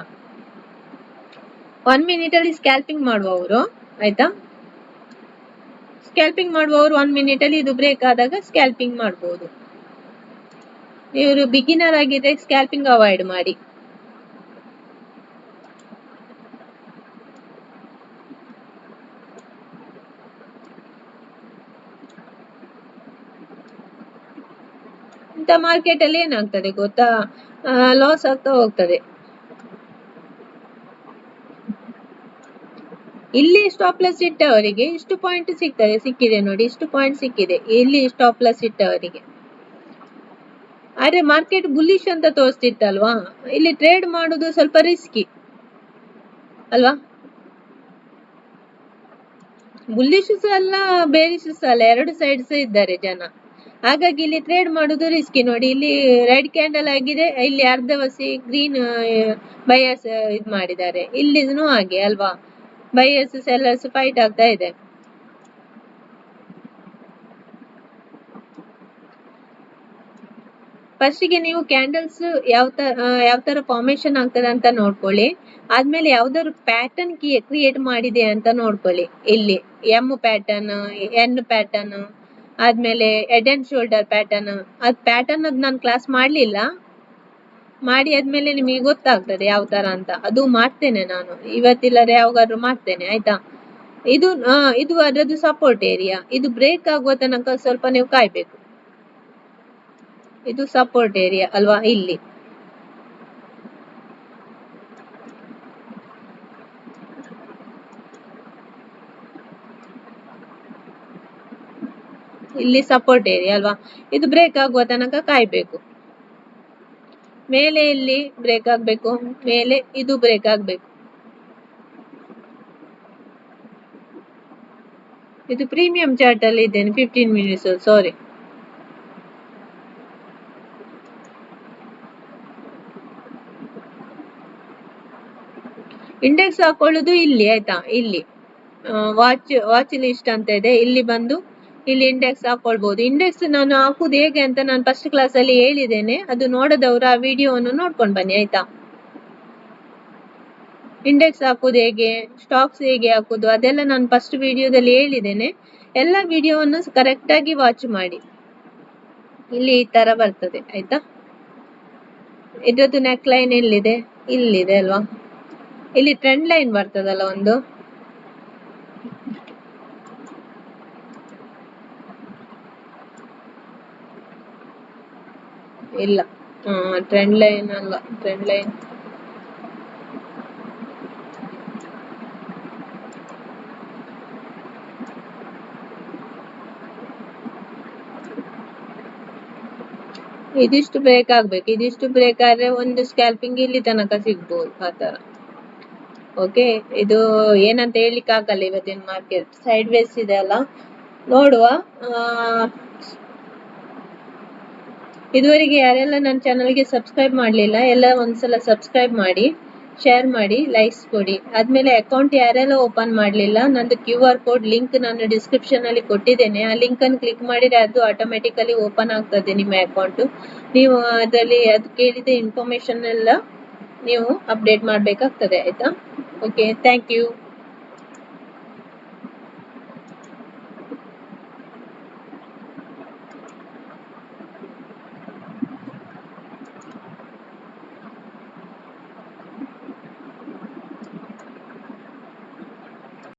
Speaker 1: 1 ಮಿನಿಟ್ ಅಲ್ಲಿ ಸ್ಕ್ಯಾಲ್ಪಿಂಗ್ ಮಾಡುವವರು ಆಯ್ತಾ, ಸ್ಕ್ಯಾಲ್ಪಿಂಗ್ ಮಾಡುವವರು 1 ಮಿನಿಟ್ ಅಲ್ಲಿ ಇದು ಬ್ರೇಕ್ ಆದಾಗ ಸ್ಕ್ಯಾಲ್ಪಿಂಗ್ ಮಾಡಬಹುದು. ಇವರು ಬಿಗಿನರ್ ಆಗಿದ್ರೆ ಸ್ಕ್ಯಾಲ್ಪಿಂಗ್ ಅವಾಯ್ಡ್ ಮಾಡಿ. ಇಂಥ ಮಾರ್ಕೆಟ್ ಅಲ್ಲಿ ಏನಾಗ್ತದೆ ಗೊತ್ತಾ, ಲಾಸ್ ಆಗ್ತಾ ಹೋಗ್ತದೆ. ಇಲ್ಲಿ ಸ್ಟಾಪ್ ಲಾಸ್ ಇಟ್ಟವರಿಗೆ ಇಷ್ಟು ಪಾಯಿಂಟ್ ಸಿಕ್ಕಿದೆ ನೋಡಿ, ಇಷ್ಟು ಪಾಯಿಂಟ್ ಸಿಕ್ಕಿದೆ ಇಲ್ಲಿ ಸ್ಟಾಪ್ ಲಾಸ್ ಇಟ್ಟವರಿಗೆ. ಆದ್ರೆ ಮಾರ್ಕೆಟ್ ಬುಲ್ಲಿಶ್ ಅಂತ ತೋರಿಸ್ತಿತ್ತಲ್ವಾ, ಇಲ್ಲಿ ಟ್ರೇಡ್ ಮಾಡುದು ಸ್ವಲ್ಪ ರಿಸ್ಕಿ ಅಲ್ವಾ. ಬುಲ್ಲಿಶ್ ಅಲ್ಲ ಬೇರಿಶ್ ಅಲ್ಲ, ಎರಡು ಸೈಡ್ಸ್ ಇದ್ದಾರೆ ಜನ. ಹಾಗಾಗಿ ಇಲ್ಲಿ ಟ್ರೇಡ್ ಮಾಡುದು ರಿಸ್ಕಿ. ನೋಡಿ ಇಲ್ಲಿ ರೆಡ್ ಕ್ಯಾಂಡಲ್ ಆಗಿದೆ, ಇಲ್ಲಿ ಅರ್ಧವಸಿ ಗ್ರೀನ್ ಬಯರ್ಸ್ ಇದ್ ಮಾಡಿದ್ದಾರೆ, ಇಲ್ಲಿನೂ ಹಾಗೆ ಅಲ್ವಾ. ಬಯರ್ಸ್ ಸೆಲ್ಲರ್ಸ್ ಫೈಟ್ ಆಗ್ತಾ ಇದೆ. ಫಸ್ಟಿಗೆ ನೀವು ಕ್ಯಾಂಡಲ್ಸ್ ಯಾವ ತರ ಫಾರ್ಮೇಶನ್ ಆಗ್ತದೆ ಅಂತ ನೋಡ್ಕೊಳ್ಳಿ. ಆದ್ಮೇಲೆ ಯಾವ್ದಾದ್ರು ಪ್ಯಾಟರ್ನ್ ಕ್ರಿಯೇಟ್ ಮಾಡಿದೆ ಅಂತ ನೋಡ್ಕೊಳ್ಳಿ. ಇಲ್ಲಿ ಎಂ ಪ್ಯಾಟರ್ನ್, ಎನ್ ಪ್ಯಾಟರ್ನ್, ಆದ್ಮೇಲೆ ಹೆಡ್ ಅಂಡ್ ಶೋಲ್ಡರ್ ಪ್ಯಾಟರ್ನ್. ಅದ್ ಪ್ಯಾಟರ್ನ್ ನಾನು ಕ್ಲಾಸ್ ಮಾಡ್ಲಿಲ್ಲ, ಮಾಡಿ ಆದ್ಮೇಲೆ ನಿಮಗೆ ಗೊತ್ತಾಗ್ತದೆ ಯಾವ ತರ ಅಂತ. ಅದು ಮಾಡ್ತೇನೆ ನಾನು, ಇವತ್ತಿಲ್ಲದೆ ಯಾವಾಗಾದ್ರೂ ಮಾಡ್ತೇನೆ ಆಯ್ತಾ. ಇದು ಅದರದ್ದು ಸಪೋರ್ಟ್ ಏರಿಯಾ. ಇದು ಬ್ರೇಕ್ ಆಗುವ ತನಕ ಸ್ವಲ್ಪ ನೀವು ಕಾಯ್ಬೇಕು. ಇದು ಸಪೋರ್ಟ್ ಏರಿಯಾ ಅಲ್ವಾ. ಇಲ್ಲಿ ಸಪೋರ್ಟ್ ಏರಿಯಾ ಅಲ್ವಾ. ಇದು ಬ್ರೇಕ್ ಆಗುವ ತನಕ ಕಾಯ್ಬೇಕು. ಮೇಲೆ ಇಲ್ಲಿ ಬ್ರೇಕ್ ಆಗ್ಬೇಕು, ಮೇಲೆ ಇದು ಬ್ರೇಕ್ ಆಗ್ಬೇಕು. ಇದು ಪ್ರೀಮಿಯಂ ಚಾರ್ಟ್ ಅಲ್ಲಿ ಇದ್ದೇನೆ, 15 ಮಿನಿಟ್ಸ್. ಸಾರಿ, ಇಂಡೆಕ್ಸ್ ಹಾಕೊಳ್ಳುದು ಇಲ್ಲಿ ಆಯ್ತಾ. ಇಲ್ಲಿ ವಾಚ್ ಲಿಸ್ಟ್ ಅಂತ ಇದೆ, ಇಲ್ಲಿ ಬಂದು ಇಲ್ಲಿ ಇಂಡೆಕ್ಸ್ ಹಾಕೊಳ್ಬಹುದು. ಇಂಡೆಕ್ಸ್ ನಾನು ಹಾಕುದು ಹೇಗೆ ಅಂತ ನಾನು ಫಸ್ಟ್ ಕ್ಲಾಸ್ ಅಲ್ಲಿ ಹೇಳಿದ್ದೇನೆ, ಅದು ನೋಡದವರು ಆ ವಿಡಿಯೋವನ್ನು ನೋಡ್ಕೊಂಡು ಬನ್ನಿ ಆಯ್ತಾ. ಇಂಡೆಕ್ಸ್ ಹಾಕುದು ಹೇಗೆ, ಸ್ಟಾಕ್ಸ್ ಹೇಗೆ ಹಾಕುದು, ಅದೆಲ್ಲ ನಾನು ಫಸ್ಟ್ ವಿಡಿಯೋದಲ್ಲಿ ಹೇಳಿದ್ದೇನೆ. ಎಲ್ಲ ವಿಡಿಯೋವನ್ನು ಕರೆಕ್ಟ್ ಆಗಿ ವಾಚ್ ಮಾಡಿ. ಇಲ್ಲಿ ಈ ತರ ಬರ್ತದೆ ಆಯ್ತಾ. ಇದ್ರದ್ದು ನೆಕ್ ಲೈನ್ ಎಲ್ಲಿದೆ, ಇಲ್ಲಿದೆ ಅಲ್ವಾ. ಇಲ್ಲಿ ಟ್ರೆಂಡ್ ಲೈನ್ ಬರ್ತದಲ್ಲ ಒಂದು, ಇಲ್ಲ ಟ್ರೆಂಡ್ ಲೈನ್ ಅಲ್ಲ, ಟ್ರೆಂಡ್ ಲೈನ್ ಇದಿಷ್ಟು ಬ್ರೇಕ್ ಆಗ್ಬೇಕು. ಇದಿಷ್ಟು ಬ್ರೇಕ್ ಆದ್ರೆ ಒಂದು ಸ್ಕ್ಯಾಲ್ಪಿಂಗ್ ಇಲ್ಲಿ ತನಕ ಸಿಗ್ಬೋದು ಆತರ. ಓಕೆ, ಇದು ಏನಂತ ಹೇಳಿಕ್ಕೆ ಆಗಲ್ಲ. ಇವತ್ತಿನ ಮಾರ್ಕೆಟ್ ಸೈಡ್ ವೇಸ್ ಇದೆ ಅಲ್ಲ, ನೋಡುವ. ಇದುವರೆಗೆ ಯಾರೆಲ್ಲ ನನ್ನ ಚಾನಲ್ಗೆ ಸಬ್ಸ್ಕ್ರೈಬ್ ಮಾಡಲಿಲ್ಲ ಎಲ್ಲ ಒಂದ್ಸಲ ಸಬ್ಸ್ಕ್ರೈಬ್ ಮಾಡಿ, ಶೇರ್ ಮಾಡಿ, ಲೈಕ್ಸ್ ಕೊಡಿ. ಆದ್ಮೇಲೆ ಅಕೌಂಟ್ ಯಾರೆಲ್ಲ ಓಪನ್ ಮಾಡಲಿಲ್ಲ, ನಂದು QR ಕೋಡ್ ಲಿಂಕ್ ನಾನು ಡಿಸ್ಕ್ರಿಪ್ಷನ್ ಅಲ್ಲಿ ಕೊಟ್ಟಿದ್ದೇನೆ. ಆ ಲಿಂಕ್ ಅನ್ನು ಕ್ಲಿಕ್ ಮಾಡಿದ್ರೆ ಅದು ಆಟೋಮೆಟಿಕಲಿ ಓಪನ್ ಆಗ್ತದೆ ನಿಮ್ಮ ಅಕೌಂಟ್. ನೀವು ಅದರಲ್ಲಿ ಅದು ಕೇಳಿದ ಇನ್ಫಾರ್ಮೇಶನ್ ಎಲ್ಲ ನೀವು ಅಪ್ಡೇಟ್ ಮಾಡಬೇಕಾಗ್ತದೆ ಆಯ್ತಾ. Okay, thank you.